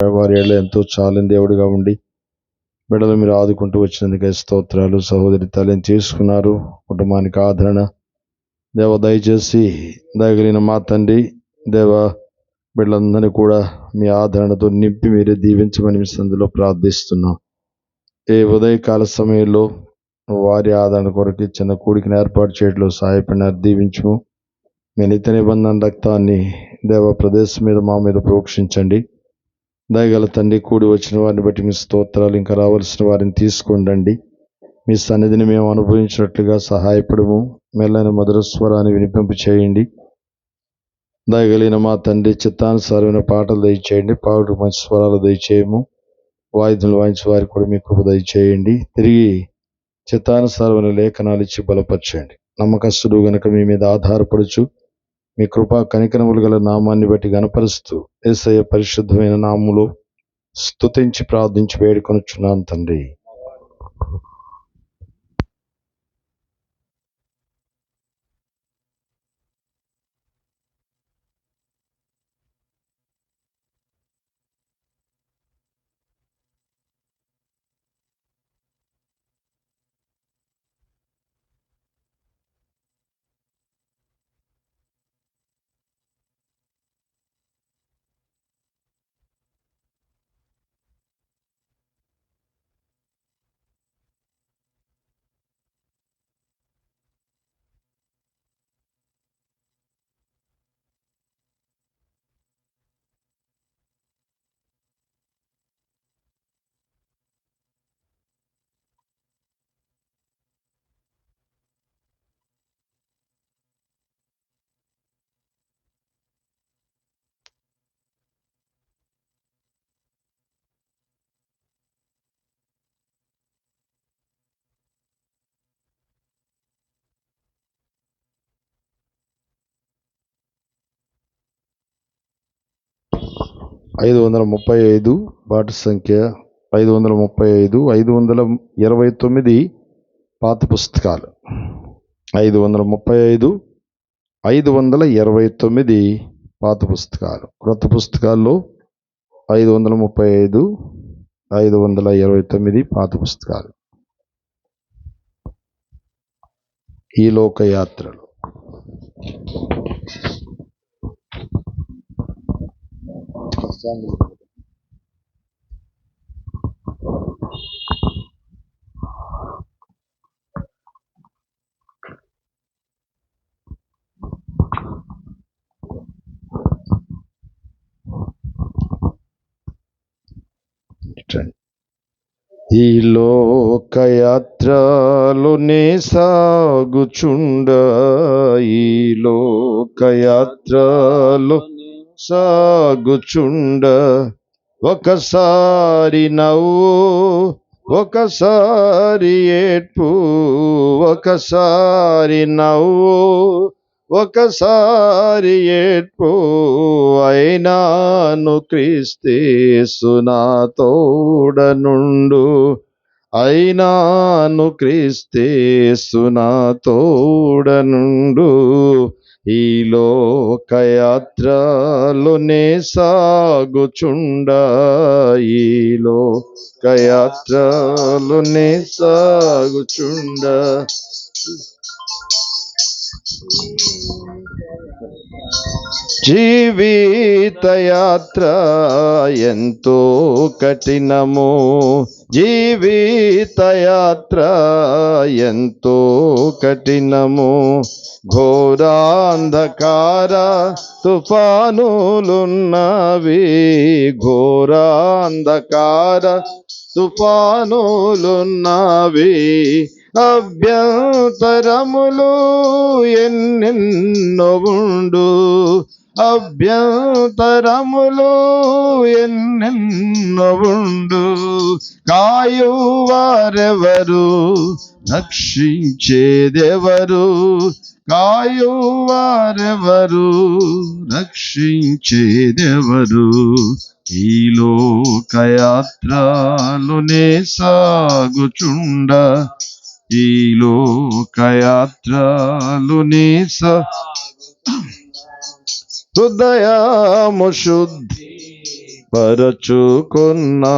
వారి ఏళ్ళ ఎంతో చాలని దేవుడిగా ఉండి బిడ్డలు మీరు ఆదుకుంటూ వచ్చినందుకే స్తోత్రాలు. సహోదరి తల్లిని తీసుకున్నారు, కుటుంబానికి ఆదరణ దేవ దయచేసి దయగలిగిన మా తండ్రి దేవ బిడ్డలందరినీ కూడా మీ ఆదరణతో నింపి మీరే దీవించమని మీ సందులో ప్రార్థిస్తున్నాం. ఏ ఉదయకాల సమయంలో వారి ఆదరణ కొరకు చిన్న కూడికను ఏర్పాటు చేయడంలో సహాయపడినారు, దీవించము. మీ నిత్య నిబంధన రక్తాన్ని దేవ ప్రదేశం మీద మా మీద ప్రోక్షించండి. దయగల తండ్రి, కూడి వచ్చిన వారిని బట్టి మీ స్తోత్రాలు. ఇంకా రావాల్సిన వారిని తీసుకొని మీ సన్నిధిని మేము అనుభవించినట్లుగా సహాయపడము. మెల్లైన మధుర స్వరాన్ని వినిపింపు చేయండి. దయగలిగిన మా తండ్రి, చిత్తానుసారమైన పాటలు దయచేయండి, పాటలు మంచి స్వరాలు దయచేయము. వాయిద్యులు వాయించే వారికి కూడా మీ కృప దయచేయండి. తిరిగి చిత్తానుసారమైన లేఖనాలు ఇచ్చి బలపరచండి. నమ్మకస్తుడు గనుక మీ మీద ఆధారపడుచు మీ కృపా కనికరములు గల నామాన్ని బట్టి గణపరుస్తూ యేసయ్య పరిశుద్ధమైన నామములో స్తుతించి ప్రార్థించి వేడుకొనుచున్నాను తండ్రి. ఐదు 535 బాట సంఖ్య 535, 529 పాత పుస్తకాలు. 535, 529 పాత పుస్తకాలు. క్రొత్త పుస్తకాల్లో 535, 529 పాత పుస్తకాలు. ఈ లోకయాత్రలు ఈ లోకయాత్రలోనే సాగుచుండ, ఈ లోకయాత్రలో సాగుచుండ, ఒకసారి నవ్వు, ఒకసారి ఏడ్పు, ఒకసారి నవ్వు, ఒకసారి ఏడ్పు, అయినాను క్రీస్తేసు నా తోడనుండు, అయినాను క్రీస్తేసు నా తోడనుండు. ఈ లోకయాత్రలోనే సాగుచుండ, ఈ లోకయాత్రలోనే సాగుచుండ. జీవితయాత్ర ఎంతో కఠినము, జీవితయాత్ర ఎంతో కఠినము, ఘోరాంధకార తుఫానులున్నవి, ఘోరాంధకార తుఫానులున్నవి, అభ్యంతరములు ఎన్నెన్నో ఉండు, అభ్యంతరములు ఎన్నెన్నో ఉండు, కాయువారెవరు, రక్షించేదెవరు, కాయువారెవరు, రక్షించేదెవరు. ఈ లోకయాత్రలోనే సాగుచుండ, ఈ లోకయాత్రలోనే హృదయము శుద్ధి పరచుకున్నాను,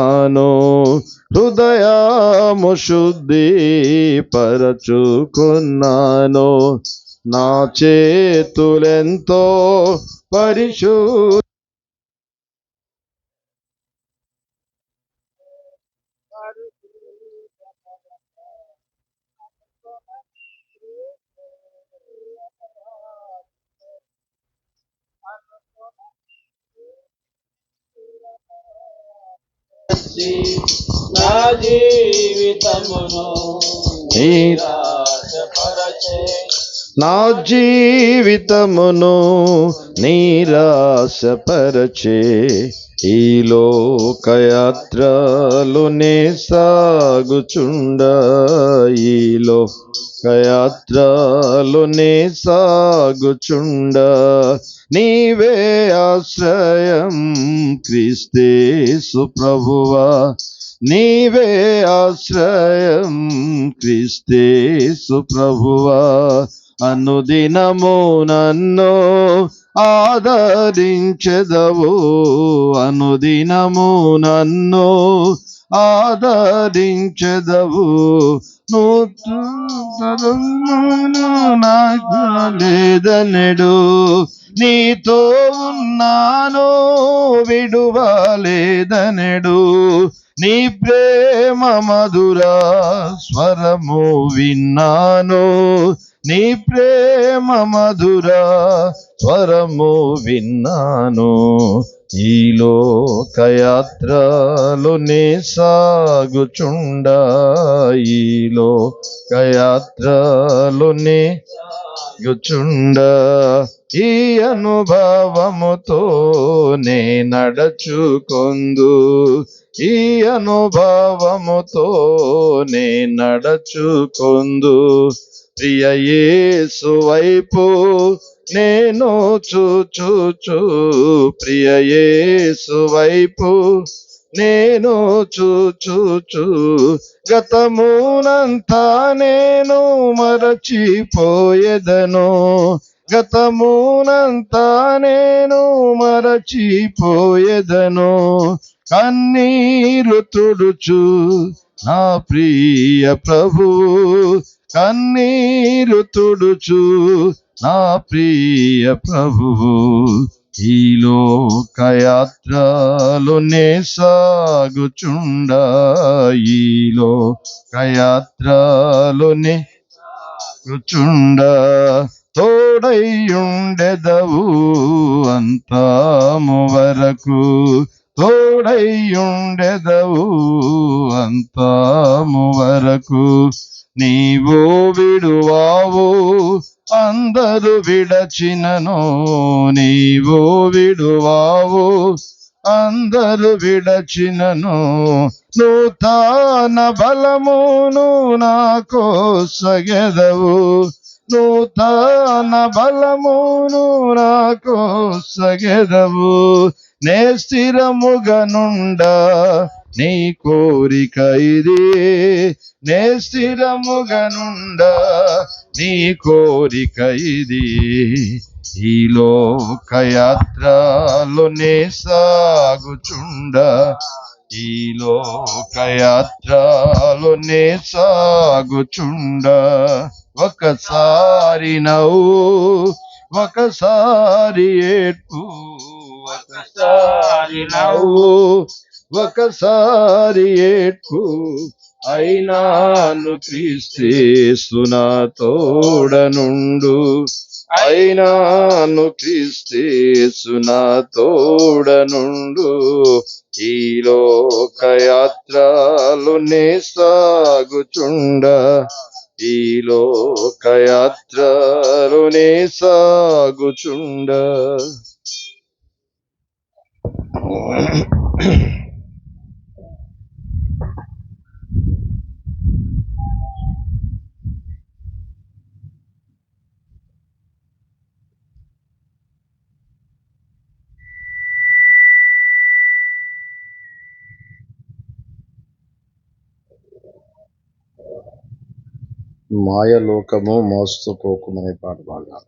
హృదయము శుద్ధి పరచుకున్నాను, నా చేతులెంతో పరిశుద్ధ నా జీవితమును నిరాశపరచే, నా జీవితమును నిరాశపరచే, ఈ లోకయాత్రలోనే సాగుచుండ, ఈ లోకయాత్రలోనే సాగుచుండ, నీవే ఆశ్రయం క్రీస్తేసు ప్రభువా, నీవే ఆశ్రయం క్రీస్తేసు ప్రభువా, అనుదినము నన్ను ఆదరించెదవు, అనుదినము నన్ను ఆదరించెదవు, నూతనము నాకు లేదనెడు, నీతో ఉన్నాను విడువలేదనెడు, నీ ప్రేమ మధుర స్వరము విన్నాను, నీ ప్రేమ మధుర స్వరము విన్నాను, ఈ లోకయాత్రలోనే సాగుచుండ, ఈ లోకయాత్రలోనే సాగుచుండ, ఈ అనుభవముతో నే నడచుకొందు, ఈ అనుభవముతో నే నడచుకొందు, ప్రియ యేసు వైపు నేను చూచు, ప్రియ యేసు వైపు నేను చూచు, గతమునంతా నేను మరచిపోయేదను, గతమునంతా నేను మరచిపోయేదను, కన్నీరు తుడుచు నా ప్రియ ప్రభువు, కన్నీరు తుడుచు నా ప్రియ ప్రభువు, ఈ లోకయాత్రలోనే సాగుచుండ, ఈ లోకయాత్రలోనే సాగుచుండ, తోడైయుండెదవు అంతము వరకు, తోడైయుండెదవు అంతము వరకు, నీవు విడువావు అందరు విడచినను, నీవు విడువావు అందరు విడచినను, నూతన బలమును నాకు సగెదవు, నూతన బలమును నాకు సగెదవు, నే స్థిరముగా నుండ నీ కోరిక ఇది, నే స్థిరముగా నుండ నీ కోరిక ఇది, ఈ లోకయాత్రలోనే సాగుచుండ, ఈ లోకయాత్రలోనే సాగుచుండ, ఒకసారి నవ్వు ఒకసారి ఏడ్పు, ఒకసారి నవ్వు ఒకసారి ఏడ్పు, అయినాను క్రీస్తేసు నా తోడనుండు, అయినాను క్రీస్తేసు నా తోడనుండు, ఈ లోకయాత్రలోనే సాగుచుండ, ఈ లోకయాత్రలోనే సాగుచుండ. మాయలోకము మోసపోకుమనే పాట పాడదాం.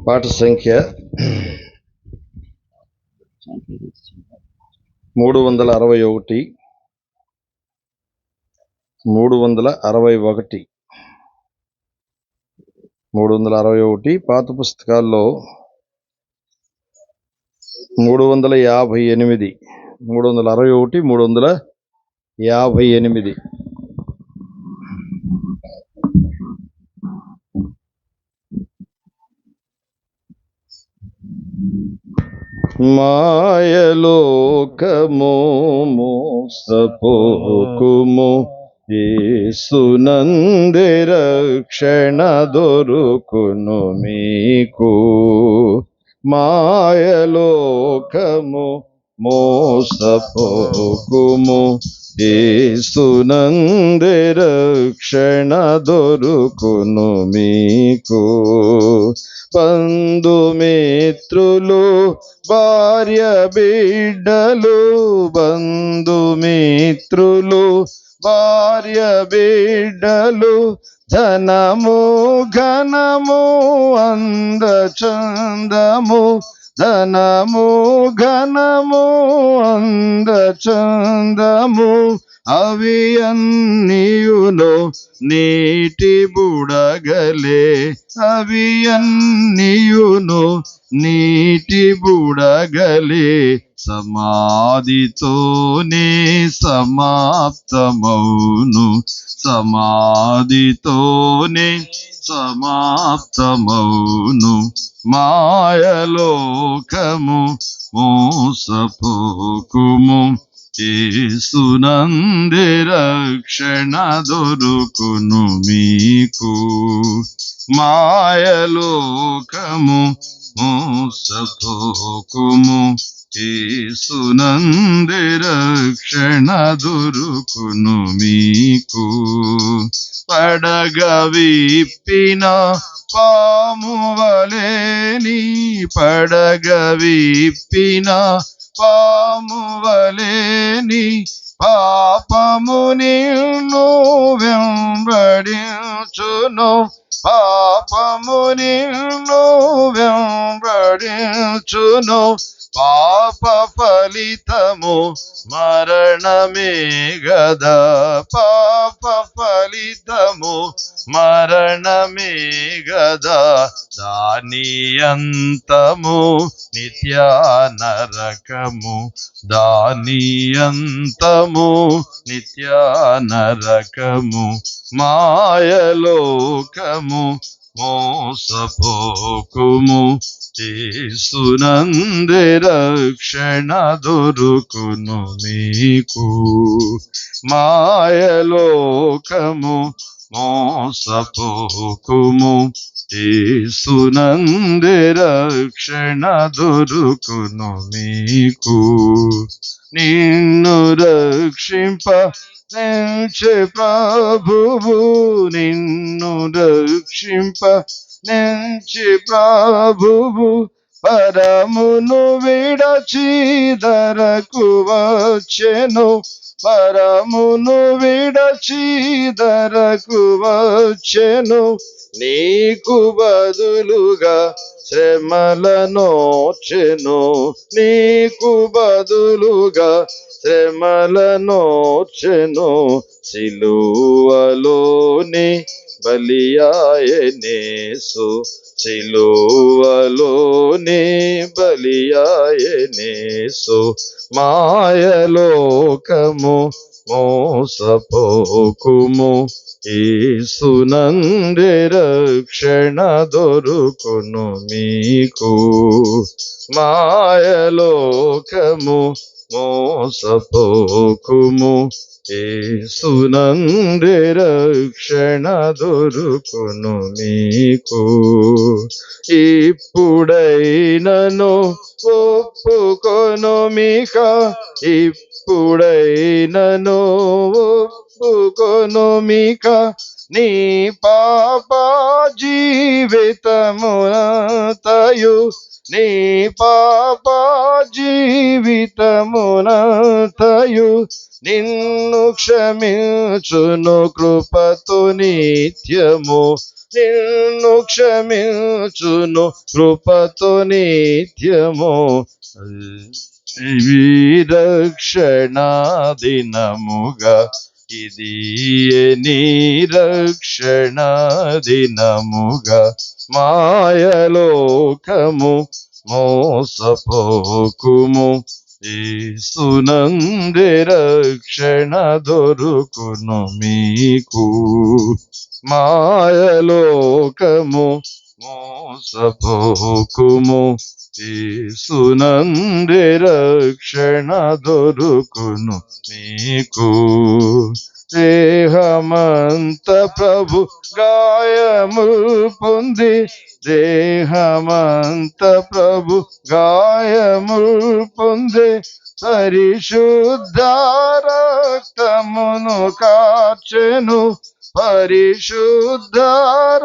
పాట సంఖ్య 361. 361 పాత పుస్తకాల్లో 358. 361, 358. మాయలోకము మోసపోకుము, యేసునందే రక్షణ దొరుకును మీకు. మాయలోకము మోసపోకుము, యేసునందే రక్షణ దొరుకును మీకు. బంధుమిత్రులు, భార్య బిడ్డలు, బంధుమిత్రులు, భార్య బిడ్డలు, ధనము ఘనము అందచందము, ధనము ఘనము అందచందము, అవి అన్నియును నీటి బుడగలే, అవి అన్నియును నీటి బుడగలే, సమాధితోనే సమాప్తమౌను, సమాధితోనే సమాప్తమౌను. మాయలోకము మోసపోకుము, యేసునందే రక్షణ దొరుకును మీకు. మాయలోకము మోసపోకుము, యేసునందే రక్షణ దొరుకును మీకు. పడగ విప్పిన పాము వలెని, పడగ విప్పిన పాము వలెని, పాపము నిన్ను వెంబడించును, పాపము నిన్ను వెంబడించును, పాప ఫలితము మరణమే గదా, పాప ఫలితము మరణమే గదా, దాని అంతము నిత్య నరకము, దాని అంతము నిత్య నరకము. మాయలోకము మోసపోకుము, యేసునందే రక్షణ దొరుకును మీకు. మాయలోకము మోసపోకుము, యేసునందే రక్షణ దొరుకును మీకు. నిన్ను రక్షింప నెంచె ప్రభువు, నిన్ను రక్షింప నెంచె ప్రభువు, పరమును విడచి ధరకు వచ్చెను, పరమును విడచి ధరకు వచ్చెను, నీకు బదులుగా శ్రమలనోర్చెను, నీకు బదులుగా శ్రమలనోర్చెను, సిలువలోని బలియాయనేసు, సిలువలోని బలియాయనేసు. మాయలోకము మోసపోకుము, యేసునందే రక్షణ దొరుకును మీకు. మాయలోకము మోసపోకుము, యేసునందే రక్షణ దొరుకును మీకు. ఇప్పుడైనను ఒప్పుకొనుమిక, ఇప్పుడైనను ఒప్పుకొనుమిక, నీ పాప జీవితమునంతయు నీ పాప జీవితమునంతయు నిన్ను క్షమించును కృపతో నిత్యము, నిన్ను క్షమించును కృపతో నిత్యము. రక్షణ దినముగా ఇది నిరక్షణ దినముగా, మాయలోకము మోసపోకుము, యేసునందే రక్షణ దొరుకును మీకు. మాయలోకము మోసపోకుము, యేసునందే రక్షణ దొరుకును మీకు. దేహమంత ప్రభు గాయములు పొంది, దేహమంత ప్రభు గాయములు పొంది, పరిశుద్ధ రక్తమును కార్చెను, పరిశుద్ధ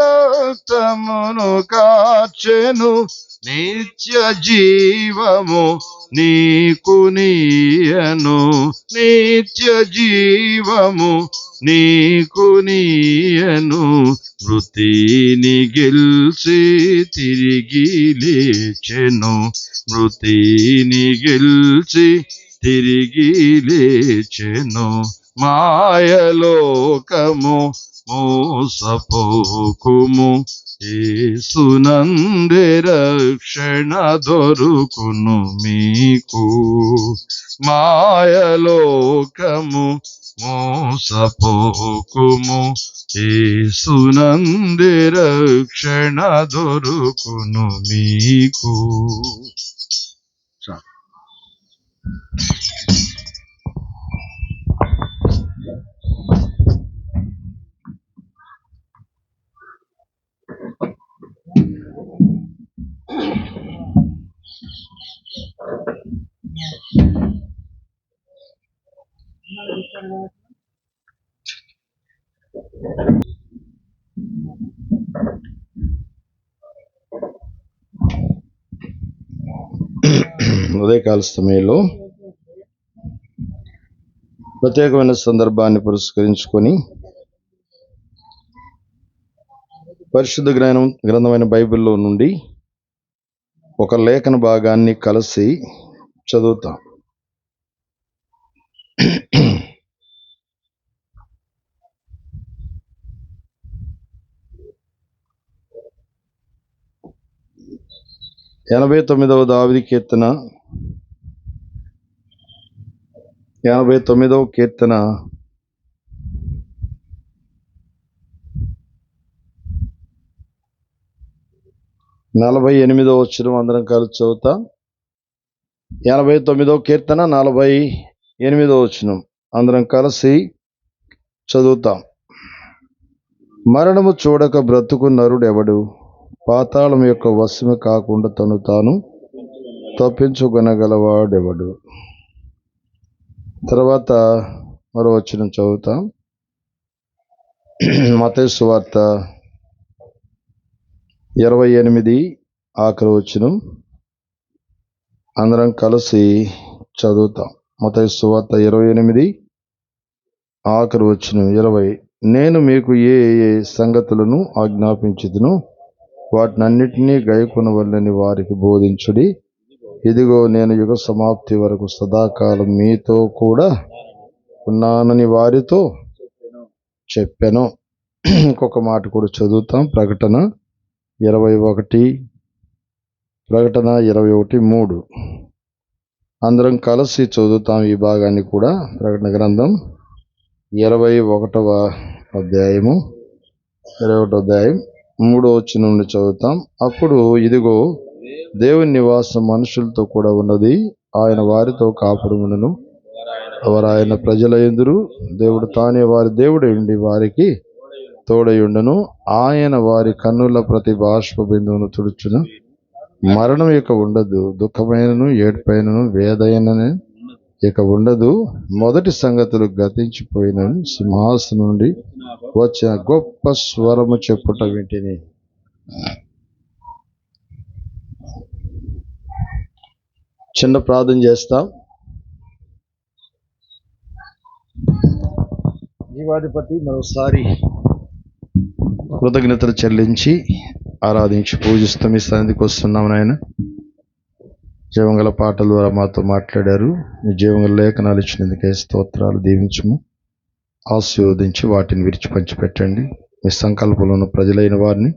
రక్తమును కార్చెను. నిత్య జీవము నీకు నీయను, నిత్య జీవము నీకు నీయను. మృతిని గెలిచి తిరిగి లేచెను, మృతిని గెలిచి తిరిగి లేచెను. మాయలోకము మోసపోకుము, యేసునందే రక్షణ దొరుకును మీకు. మాయలోకము మోసపోకుము, యేసునందే రక్షణ దొరుకును మీకు. ఉదయకాల సమయంలో ప్రత్యేకమైన సందర్భాన్ని పురస్కరించుకొని పరిశుద్ధ గ్రంథమైన బైబిల్లో నుండి ఒక లేఖన భాగాన్ని కలిసి చదువుతాం. ఎనభై 89వ దావీదు కీర్తన, 89వ కీర్తన 48వ వచనం అందరం కలిసి చదువుతాం. 89వ కీర్తన 48వ వచనం అందరం కలిసి చదువుతాం. మరణము చూడక బ్రతుకు నరుడెవడు, పాతాళం యొక్క వశము కాకుండా తను తాను తప్పించుకొనగలవాడెవడు. తర్వాత మరో వచనం చదువుతాం. మత్తయి సువార్త 28 ఆఖరి వచనం అందరం కలిసి చదువుతాం. మత్తయి సువార్త 28 ఆఖరి వచనం 20. నేను మీకు ఏ ఏ సంగతులను ఆజ్ఞాపించుదునో వాటినన్నిటినీ గైకొనవలెనని వారికి బోధించుడి. ఇదిగో నేను యుగ సమాప్తి వరకు సదాకాలం మీతో కూడా ఉన్నానని వారితో చెప్పాను. ఇంకొక మాట కూడా చదువుతాం. ప్రకటన 21:3 అందరం కలిసి చదువుతాం ఈ భాగాన్ని కూడా. ప్రకటన గ్రంథం 21వ అధ్యాయం 3వ వచనం నుండి చదువుతాం. అప్పుడు ఇదిగో దేవుని నివాసం మనుషులతో కూడా ఉన్నది, ఆయన వారితో కాపురములను, వారు ఆయన ప్రజల యందురు, దేవుడు తానే వారి దేవుడై ఉండి వారికి తోడయుండును. ఆయన వారి కన్నుల ప్రతి బాష్ప బిందువును తుడుచును. మరణం ఇక ఉండదు, దుఃఖమైనను ఏడ్పైనను వేదనను ఇక ఉండదు. మొదటి సంగతులు గతించిపోయినను సింహాసనం నుండి వచ్చిన గొప్ప స్వరము చెప్పుట వింటిని. చిన్న ప్రార్థన చేస్తాం. జీవాధిపతి మరోసారి కృతజ్ఞతలు చెల్లించి ఆరాధించి పూజిస్తాం. ఈ సన్నిధికి వస్తున్నాం నాయన. జీవంగల పాటల ద్వారా మాతో మాట్లాడారు. మీ జీవంగల లేఖనాలు ఇచ్చినందుకే స్తోత్రాలు. దీవించము, ఆశీర్వదించి వాటిని విరిచి పంచిపెట్టండి. మీ సంకల్పంలో ఉన్న ప్రజలైన వారిని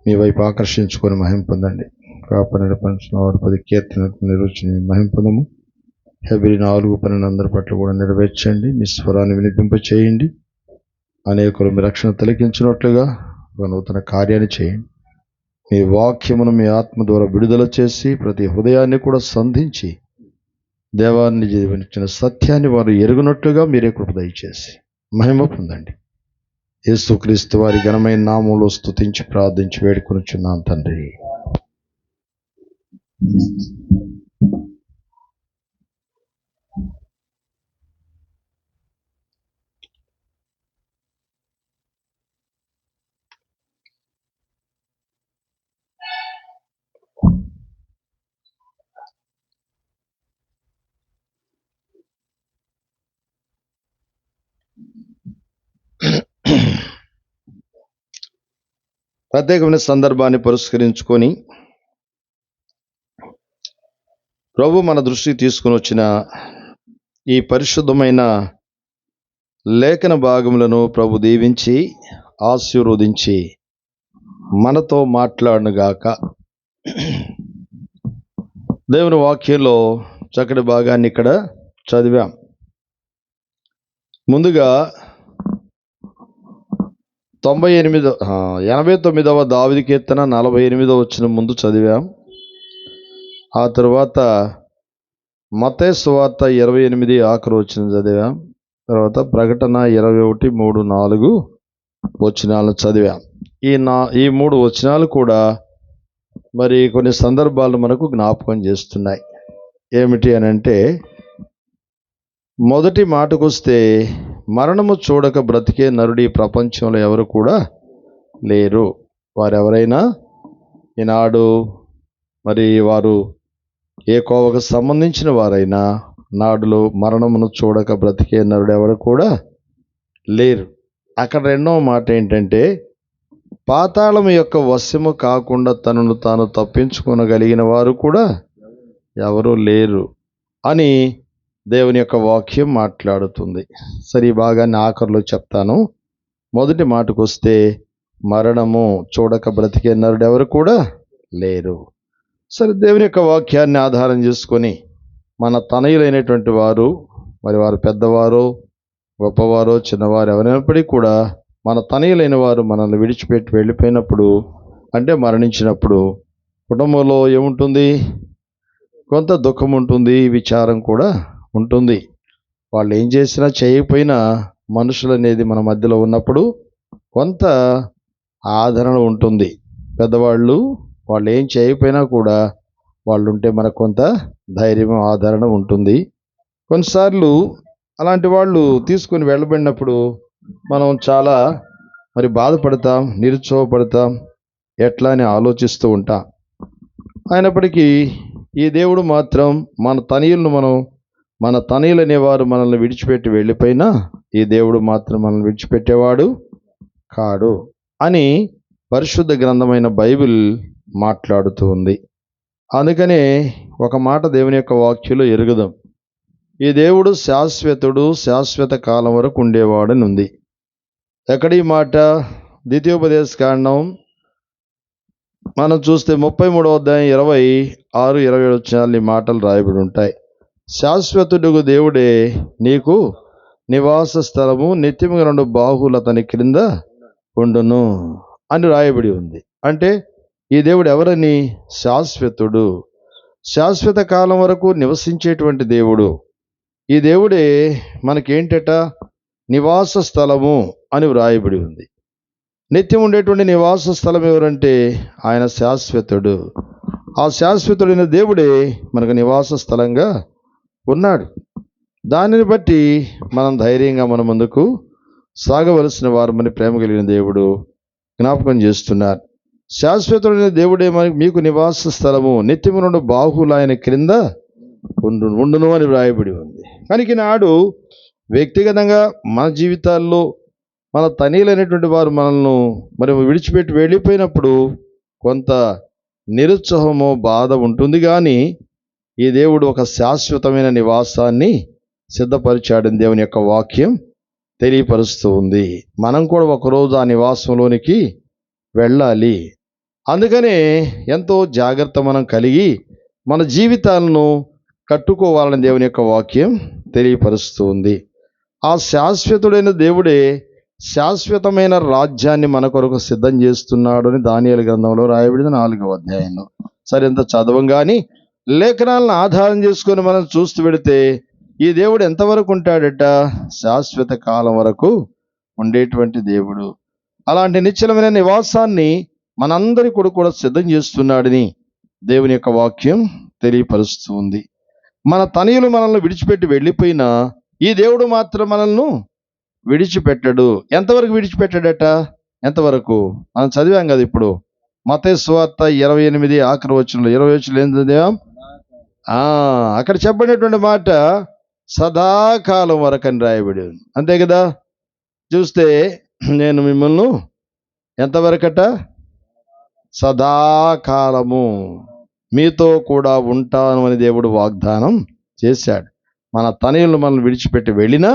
మీ వైపు ఆకర్షించుకొని మహిమ పొందండి. కాపని పంచిన వారు 10 కీర్తనకు నిర్వచన మహిమ పొందము. హెబ్రీ 4:12 అందరి పట్ల కూడా నెరవేర్చండి. మీ స్వరాన్ని వినిపింప చేయండి. అనేకులు మీ రక్షణ తిలకించినట్లుగా ఒక నూతన కార్యాన్ని చేయండి. మీ వాక్యమును మీ ఆత్మ ద్వారా విడుదల చేసి ప్రతి హృదయాన్ని కూడా సంధించి దేవాన్ని జీవించిన సత్యాన్ని వారు ఎరుగునట్లుగా మీరే కృప దయచేసి మహిమ పొందండి. యేసుక్రీస్తు వారి ఘనమైన నామములో స్తుతించి ప్రార్థించి వేడుకొనుచున్నాను తండ్రి. ప్రత్యేకమైన సందర్భాన్ని పురస్కరించుకొని ప్రభు మన దృష్టికి తీసుకుని వచ్చిన ఈ పరిశుద్ధమైన లేఖన భాగములను ప్రభు దీవించి ఆశీర్వదించి మనతో మాట్లాడునుగాక. దేవుని వాక్యంలో చక్కటి భాగాన్ని ఇక్కడ చదివాం. ముందుగా 89వ దావీదు కీర్తన 48వ వచనం ముందు చదివాం. ఆ తర్వాత మత్తయి సువార్త 28 ఆఖరి వచనం చదివాం. తర్వాత ప్రకటన 21, 3, 4 వచనాలను చదివాం. ఈ 3 వచనాలు కూడా మరి కొన్ని సందర్భాలు మనకు జ్ఞాపకం చేస్తున్నాయి. ఏమిటి అని అంటే, మొదటి మాటకొస్తే మరణము చూడక బ్రతికే నరుడి ప్రపంచంలో ఎవరు కూడా లేరు. వారెవరైనా ఈనాడు మరి వారు ఏ కోవకు సంబంధించిన వారైనా నాడులో మరణమును చూడక బ్రతికే నరుడు ఎవరు కూడా లేరు. అక్కడ రెండవ మాట ఏంటంటే, పాతాళం యొక్క వశము కాకుండా తనను తాను తప్పించుకొనగలిగిన వారు కూడా ఎవరు లేరు అని దేవుని యొక్క వాక్యం మాట్లాడుతుంది. సరే, ఈ భాగాన్ని ఆఖరిలో చెప్తాను. మొదటి మాటకు వస్తే మరణము చూడక బ్రతికే నరుడు ఎవరు కూడా లేరు. సరే, దేవుని యొక్క వాక్యాన్ని ఆధారం చేసుకొని మన తనయులైనటువంటి వారు, మరి వారు పెద్దవారు, గొప్పవారు, చిన్నవారు ఎవరైనప్పటికీ కూడా మన తనయులైన వారు మనల్ని విడిచిపెట్టి వెళ్ళిపోయినప్పుడు, అంటే మరణించినప్పుడు కుటుంబంలో ఏముంటుంది? కొంత దుఃఖం ఉంటుంది, విచారం కూడా ఉంటుంది. వాళ్ళు ఏం చేసినా చేయకపోయినా మనుషులు అనేది మన మధ్యలో ఉన్నప్పుడు కొంత ఆదరణ ఉంటుంది. పెద్దవాళ్ళు వాళ్ళు ఏం చేయకపోయినా కూడా వాళ్ళు ఉంటే మనకు కొంత ధైర్యం, ఆదరణ ఉంటుంది. కొన్నిసార్లు అలాంటి వాళ్ళు తీసుకొని వెళ్ళబడినప్పుడు మనం చాలా మరి బాధపడతాం, నిరుత్సాహపడతాం, ఎట్లా అని ఆలోచిస్తూ ఉంటాం. అయినప్పటికీ ఈ దేవుడు మాత్రం మన తనయులు అనేవారు మనల్ని విడిచిపెట్టి వెళ్ళిపోయినా ఈ దేవుడు మాత్రం మనల్ని విడిచిపెట్టేవాడు కాడు అని పరిశుద్ధ గ్రంథమైన బైబిల్ మాట్లాడుతూ ఉంది. అందుకనే ఒక మాట దేవుని యొక్క వాక్యంలో ఎరుగుదాం. ఈ దేవుడు శాశ్వతుడు, శాశ్వత కాలం వరకు ఉండేవాడని ఉంది. ఎక్కడి మాట? ద్వితీయోపదేశకాండం మనం చూస్తే 33వ అధ్యాయం 26, 27 వచనాలు ఈ మాటలు రాయబడి ఉంటాయి. శాశ్వతుడుగు దేవుడే నీకు నివాస స్థలము, నిత్యముగా 2 బాహువులు అతని క్రింద ఉండును అని రాయబడి ఉంది. అంటే ఈ దేవుడు ఎవరని? శాశ్వతుడు, శాశ్వత కాలం వరకు నివసించేటువంటి దేవుడు. ఈ దేవుడే మనకేంటట? నివాస స్థలము అని వ్రాయబడి ఉంది. నిత్యం ఉండేటువంటి నివాస స్థలం ఎవరంటే ఆయన శాశ్వతుడు. ఆ శాశ్వతుడైన దేవుడే మనకు నివాస స్థలంగా ఉన్నాడు. దానిని బట్టి మనం ధైర్యంగా మన ముందుకు సాగవలసిన వారమని ప్రేమ కలిగిన దేవుడు జ్ఞాపకం చేస్తున్నారు. శాశ్వతుడైన దేవుడే మీకు నివాస స్థలము, నిత్యము 2 బాహువులు ఆయన క్రింద ఉండును అని వ్రాయబడి ఉంది. కనుక ఈనాడు వ్యక్తిగతంగా మన జీవితాల్లో మన తనీలైనటువంటి వారు మనల్ని మరి విడిచిపెట్టి వెళ్ళిపోయినప్పుడు కొంత నిరుత్సాహమో బాధ ఉంటుంది. కానీ ఈ దేవుడు ఒక శాశ్వతమైన నివాసాన్ని సిద్ధపరిచాడని దేవుని యొక్క వాక్యం తెలియపరుస్తూ ఉంది. మనం కూడా ఒకరోజు ఆ నివాసంలోనికి వెళ్ళాలి. అందుకనే ఎంతో జాగ్రత్త మనం కలిగి మన జీవితాలను కట్టుకోవాలని దేవుని యొక్క వాక్యం తెలియపరుస్తూ ఉంది. ఆ శాశ్వతుడైన దేవుడే శాశ్వతమైన రాజ్యాన్ని మన కొరకు సిద్ధం చేస్తున్నాడు అని దానియేలు గ్రంథంలో రాయబడిన 4వ అధ్యాయంలో. సరే, ఎంత చదవం కానీ లేఖనాలను ఆధారం చేసుకొని మనం చూస్తూ పెడితే ఈ దేవుడు ఎంతవరకు ఉంటాడట? శాశ్వత కాలం వరకు ఉండేటువంటి దేవుడు. అలాంటి నిశ్చలమైన నివాసాన్ని మనందరి కొరకు కూడా సిద్ధం చేస్తున్నాడని దేవుని యొక్క వాక్యం తెలియపరుస్తూ ఉంది. మన తనయులు మనల్ని విడిచిపెట్టి వెళ్ళిపోయినా ఈ దేవుడు మాత్రం మనల్ని విడిచిపెట్టడు. ఎంతవరకు విడిచిపెట్టాడట? ఎంతవరకు? మనం చదివాం కదా ఇప్పుడు మత్తయి సువార్త 28 ఆఖరి వచనంలో 20 వచనంలో ఏం చదివాం? అక్కడ చెప్పినటువంటి మాట సదాకాలం వరకు అని రాయబడి ఉంది. అంతే కదా? చూస్తే నేను మిమ్మల్ని ఎంతవరకట? సదాకాలము మీతో కూడా ఉంటాను అని దేవుడు వాగ్దానం చేశాడు. మన తనయులను మనల్ని విడిచిపెట్టి వెళ్ళినా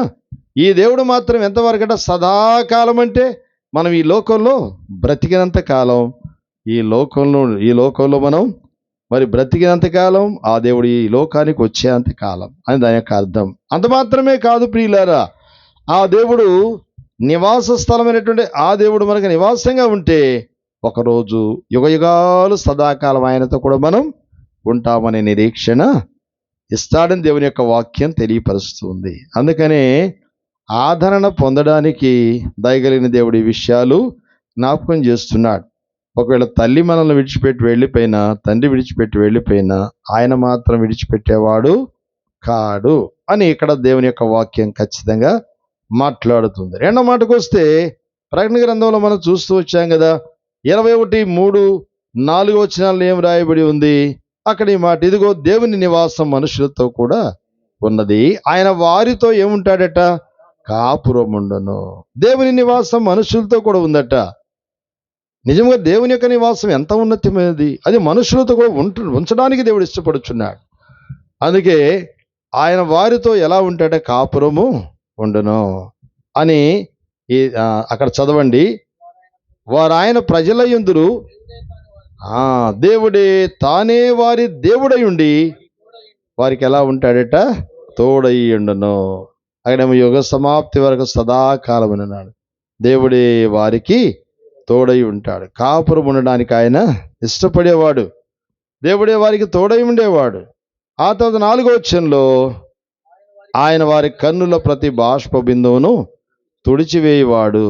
ఈ దేవుడు మాత్రం ఎంతవరకట? సదాకాలం. అంటే మనం ఈ లోకంలో బ్రతికినంత కాలం, ఈ లోకంలో మనం మరి బ్రతికినంత కాలం, ఆ దేవుడు ఈ లోకానికి వచ్చేంత కాలం అని దాని యొక్క అర్థం. అంత మాత్రమే కాదు ప్రియులారా, ఆ దేవుడు నివాస స్థలమైనటువంటి ఆ దేవుడు మనకు నివాసంగా ఉంటే ఒకరోజు యుగయుగాలు సదాకాలం ఆయనతో కూడా మనం ఉంటామనే నిరీక్షణ ఇస్తాడని దేవుని యొక్క వాక్యం తెలియపరుస్తుంది. అందుకనే ఆదరణ పొందడానికి దయగలిగిన దేవుడి విషయాలు జ్ఞాపకం చేస్తున్నాడు. ఒకవేళ తల్లి మనల్ని విడిచిపెట్టి వెళ్ళిపోయినా, తండ్రి విడిచిపెట్టి వెళ్ళిపోయినా ఆయన మాత్రం విడిచిపెట్టేవాడు కాడు అని ఇక్కడ దేవుని యొక్క వాక్యం ఖచ్చితంగా మాట్లాడుతుంది. రెండో మాటకు వస్తే ప్రకటన గ్రంథంలో మనం చూస్తూ వచ్చాం కదా, 21:3-4 వచనాల్లో ఏం రాయబడి ఉంది? అక్కడ ఈ మాట, ఇదిగో దేవుని నివాసం మనుషులతో కూడా ఉన్నది, ఆయన వారితో ఏముంటాడట? కాపురముండును. దేవుని నివాసం మనుషులతో కూడా ఉందట. నిజంగా దేవుని యొక్క నివాసం ఎంత ఉన్నతమైనది! అది మనుషులతో కూడా ఉంచడానికి దేవుడు ఇష్టపడుచున్నాడు. అందుకే ఆయన వారితో ఎలా ఉంటాడో కాపురము ఉండును అని అక్కడ చదవండి. వారు ఆయన ప్రజలయ్యుందురు, దేవుడే తానే వారి దేవుడై ఉండి వారికి ఎలా ఉంటాడట? తోడై ఉండును. అక్కడేమో యుగ సమాప్తి వరకు సదాకాలం అన్నాడు. దేవుడే వారికి తోడై ఉంటాడు. కాపురం ఉండడానికి ఆయన ఇష్టపడేవాడు. దేవుడే వారికి తోడై ఉండేవాడు. ఆ తర్వాత 4వ వచనంలో ఆయన వారి కన్నుల ప్రతి బాష్ప బిందువును తుడిచివేయవాడు.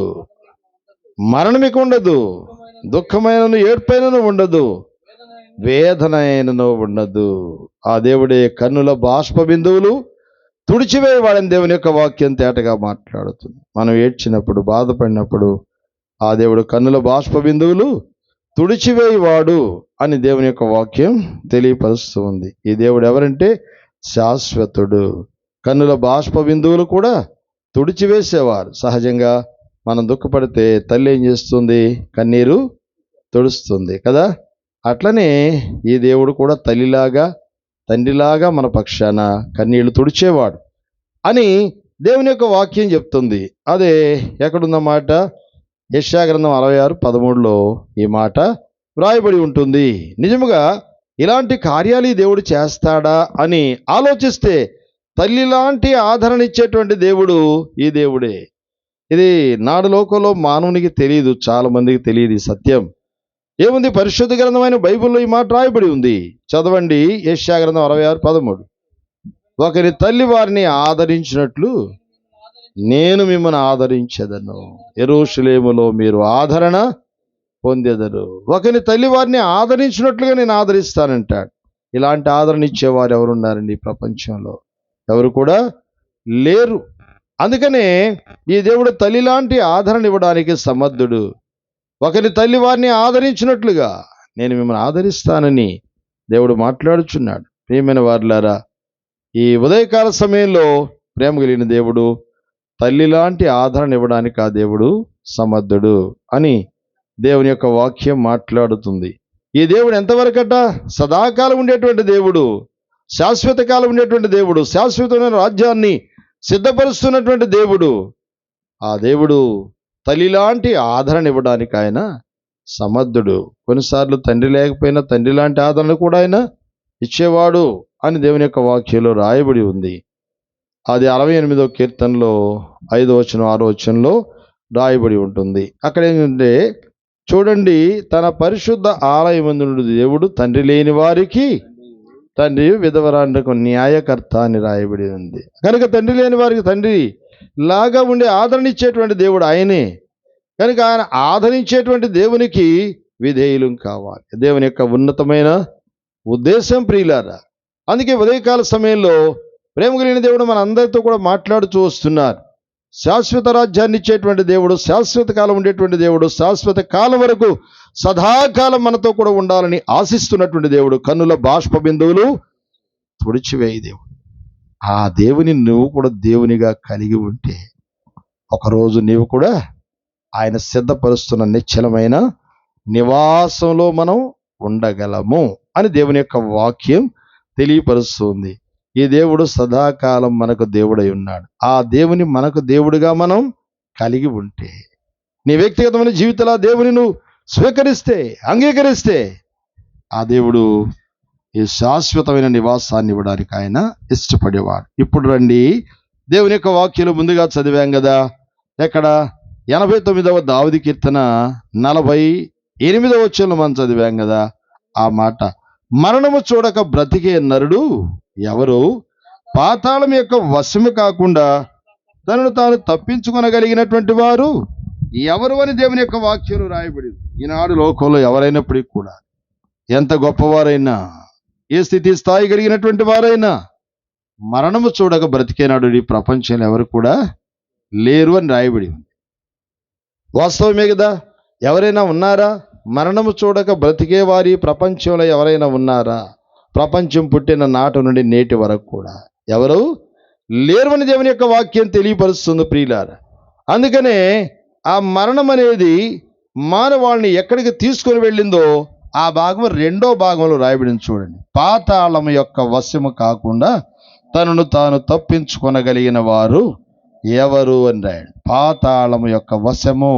మరణమిక ఉండదు, దుఃఖమైనను ఏడ్పైనను ఉండదు, వేదనైనను ఉండదు. ఆ దేవుడే కన్నుల బాష్ప బిందువులు తుడిచివేయవాడని దేవుని యొక్క వాక్యం తేటగా మాట్లాడుతుంది. మనం ఏడ్చినప్పుడు, బాధపడినప్పుడు ఆ దేవుడు కన్నుల బాష్ప బిందువులు తుడిచివేయవాడు అని దేవుని యొక్క వాక్యం తెలియపరుస్తూ ఉంది. ఈ దేవుడు ఎవరంటే శాశ్వతుడు. కన్నుల బాష్ప బిందువులు కూడా తుడిచివేసేవారు. సహజంగా మనం దుఃఖపడితే తల్లి ఏం చేస్తుంది? కన్నీరు తుడుస్తుంది కదా. అట్లనే ఈ దేవుడు కూడా తల్లిలాగా, తండ్రిలాగా మన పక్షాన కన్నీళ్లు తుడిచేవాడు అని దేవుని యొక్క వాక్యం చెప్తుంది. అదే ఎక్కడున్నమాట? యెషయా గ్రంథం 66:13లో ఈ మాట వ్రాయబడి ఉంటుంది. నిజముగా ఇలాంటి కార్యాలు ఈ దేవుడు చేస్తాడా అని ఆలోచిస్తే తల్లి లాంటి ఆదరణ ఇచ్చేటువంటి దేవుడు ఈ దేవుడే. ఇది నాడు లోకంలో మానవునికి తెలియదు, చాలా మందికి తెలియదు ఈ సత్యం. ఏముంది? పరిశుద్ధ గ్రంథమైన బైబిల్లో ఈ మాట రాయబడి ఉంది. చదవండి, యెషయా గ్రంథం 66:13. ఒకరి తల్లి వారిని ఆదరించినట్లు నేను మిమ్మల్ని ఆదరించెదను, యెరూషలేములో మీరు ఆదరణ పొందెదరు. ఒకరి తల్లి వారిని ఆదరించినట్లుగా నేను ఆదరిస్తానంటాడు. ఇలాంటి ఆదరణ ఇచ్చేవారు ఎవరున్నారండి ఈ ప్రపంచంలో? ఎవరు కూడా లేరు. అందుకనే ఈ దేవుడు తల్లి లాంటి ఆదరణ ఇవ్వడానికి సమర్థుడు. ఒకరి తల్లి వారిని ఆదరించినట్లుగా నేను మిమ్మల్ని ఆదరిస్తానని దేవుడు మాట్లాడుచున్నాడు. ప్రియమైన వారులారా, ఈ ఉదయకాల సమయంలో ప్రేమ కలిగిన దేవుడు తల్లి లాంటి ఆదరణ ఇవ్వడానికి ఆ దేవుడు సమర్థుడు అని దేవుని యొక్క వాక్యం మాట్లాడుతుంది. ఈ దేవుడు ఎంతవరకట? సదాకాలం ఉండేటువంటి దేవుడు, శాశ్వత కాలం ఉండేటువంటి దేవుడు, శాశ్వతమైన రాజ్యాన్ని సిద్ధపరుస్తున్నటువంటి దేవుడు. ఆ దేవుడు తల్లి లాంటి ఆదరణ ఇవ్వడానికి ఆయన సమర్థుడు. కొన్నిసార్లు తండ్రి లేకపోయినా తండ్రి లాంటి ఆదరణ కూడా ఆయన ఇచ్చేవాడు అని దేవుని యొక్క వాక్యంలో రాయబడి ఉంది. అది 68వ కీర్తనలో 5వ వచనం 6వ వచనంలో రాయబడి ఉంటుంది. అక్కడ ఏంటంటే చూడండి, తన పరిశుద్ధ ఆలయమందు దేవుడు తండ్రి లేని వారికి తండ్రి, విధవరాండ్రకు న్యాయకర్త అని రాయబడి ఉంది. కనుక తండ్రి లేని వారికి తండ్రి లాగా ఉండే ఆదరణ ఇచ్చేటువంటి దేవుడు ఆయనే. కనుక ఆయన ఆదరించేటువంటి దేవునికి విధేయులం కావాలి. దేవుని యొక్క ఉన్నతమైన ఉద్దేశం ప్రియులారా. అందుకే ఉదయకాల సమయంలో ప్రేమ కలిగిన దేవుడు మన అందరితో కూడా మాట్లాడుతూ వస్తున్నారు. శాశ్వత రాజ్యాన్ని ఇచ్చేటువంటి దేవుడు, శాశ్వత కాలం ఉండేటువంటి దేవుడు, శాశ్వత కాలం వరకు సదాకాలం మనతో కూడా ఉండాలని ఆశిస్తున్నటువంటి దేవుడు, కన్నుల బాష్ప బిందువులు తుడిచివేయి దేవుడు. ఆ దేవుని నువ్వు కూడా దేవునిగా కలిగి ఉంటే ఒకరోజు నీవు కూడా ఆయన సిద్ధపరుస్తున్న నిశ్చలమైన నివాసంలో మనం ఉండగలము అని దేవుని యొక్క వాక్యం తెలియపరుస్తుంది. ఈ దేవుడు సదాకాలం మనకు దేవుడై ఉన్నాడు. ఆ దేవుని మనకు దేవుడిగా మనం కలిగి ఉంటే, నీ వ్యక్తిగతమైన జీవితంలో ఆ దేవుని నువ్వు స్వీకరిస్తే, అంగీకరిస్తే, ఆ దేవుడు ఈ శాశ్వతమైన నివాసాన్ని ఇవ్వడానికి ఆయన ఇష్టపడేవాడు. ఇప్పుడు రండి, దేవుని యొక్క వాక్యాలు ముందుగా చదివాం కదా. ఎక్కడ? 89వ దావీదు కీర్తన 48వ వచనంలో మనం చదివాం కదా ఆ మాట. మరణము చూడక బ్రతికే నరుడు ఎవరు? పాతాళం యొక్క వశము కాకుండా తనను తాను తప్పించుకొనగలిగినటువంటి వారు ఎవరు అని దేవుని యొక్క వాక్యంలో రాయబడింది. ఈనాడు లోకంలో ఎవరైనప్పటికీ కూడా, ఎంత గొప్పవారైనా, ఏ స్థితి స్థాయి కలిగినటువంటి వారైనా, మరణము చూడక బ్రతికేనాడు ఈ ప్రపంచంలో ఎవరు కూడా లేరు అని రాయబడి ఉంది. వాస్తవమే కదా. ఎవరైనా ఉన్నారా? మరణము చూడక బ్రతికే వారి ప్రపంచంలో ఎవరైనా ఉన్నారా? ప్రపంచం పుట్టిన నాటి నుండి నేటి వరకు కూడా ఎవరు లేరు అని దేవుని యొక్క వాక్యం తెలియపరుస్తుంది ప్రియులారా. అందుకనే ఆ మరణం అనేది మానవాళ్ళని ఎక్కడికి తీసుకొని వెళ్ళిందో ఆ భాగం 2వ భాగంలో రాయబడింది చూడండి. పాతాళం యొక్క వశము కాకుండా తనను తాను తప్పించుకొనగలిగిన వారు ఎవరు అని రాయడు. పాతాళము యొక్క వశము.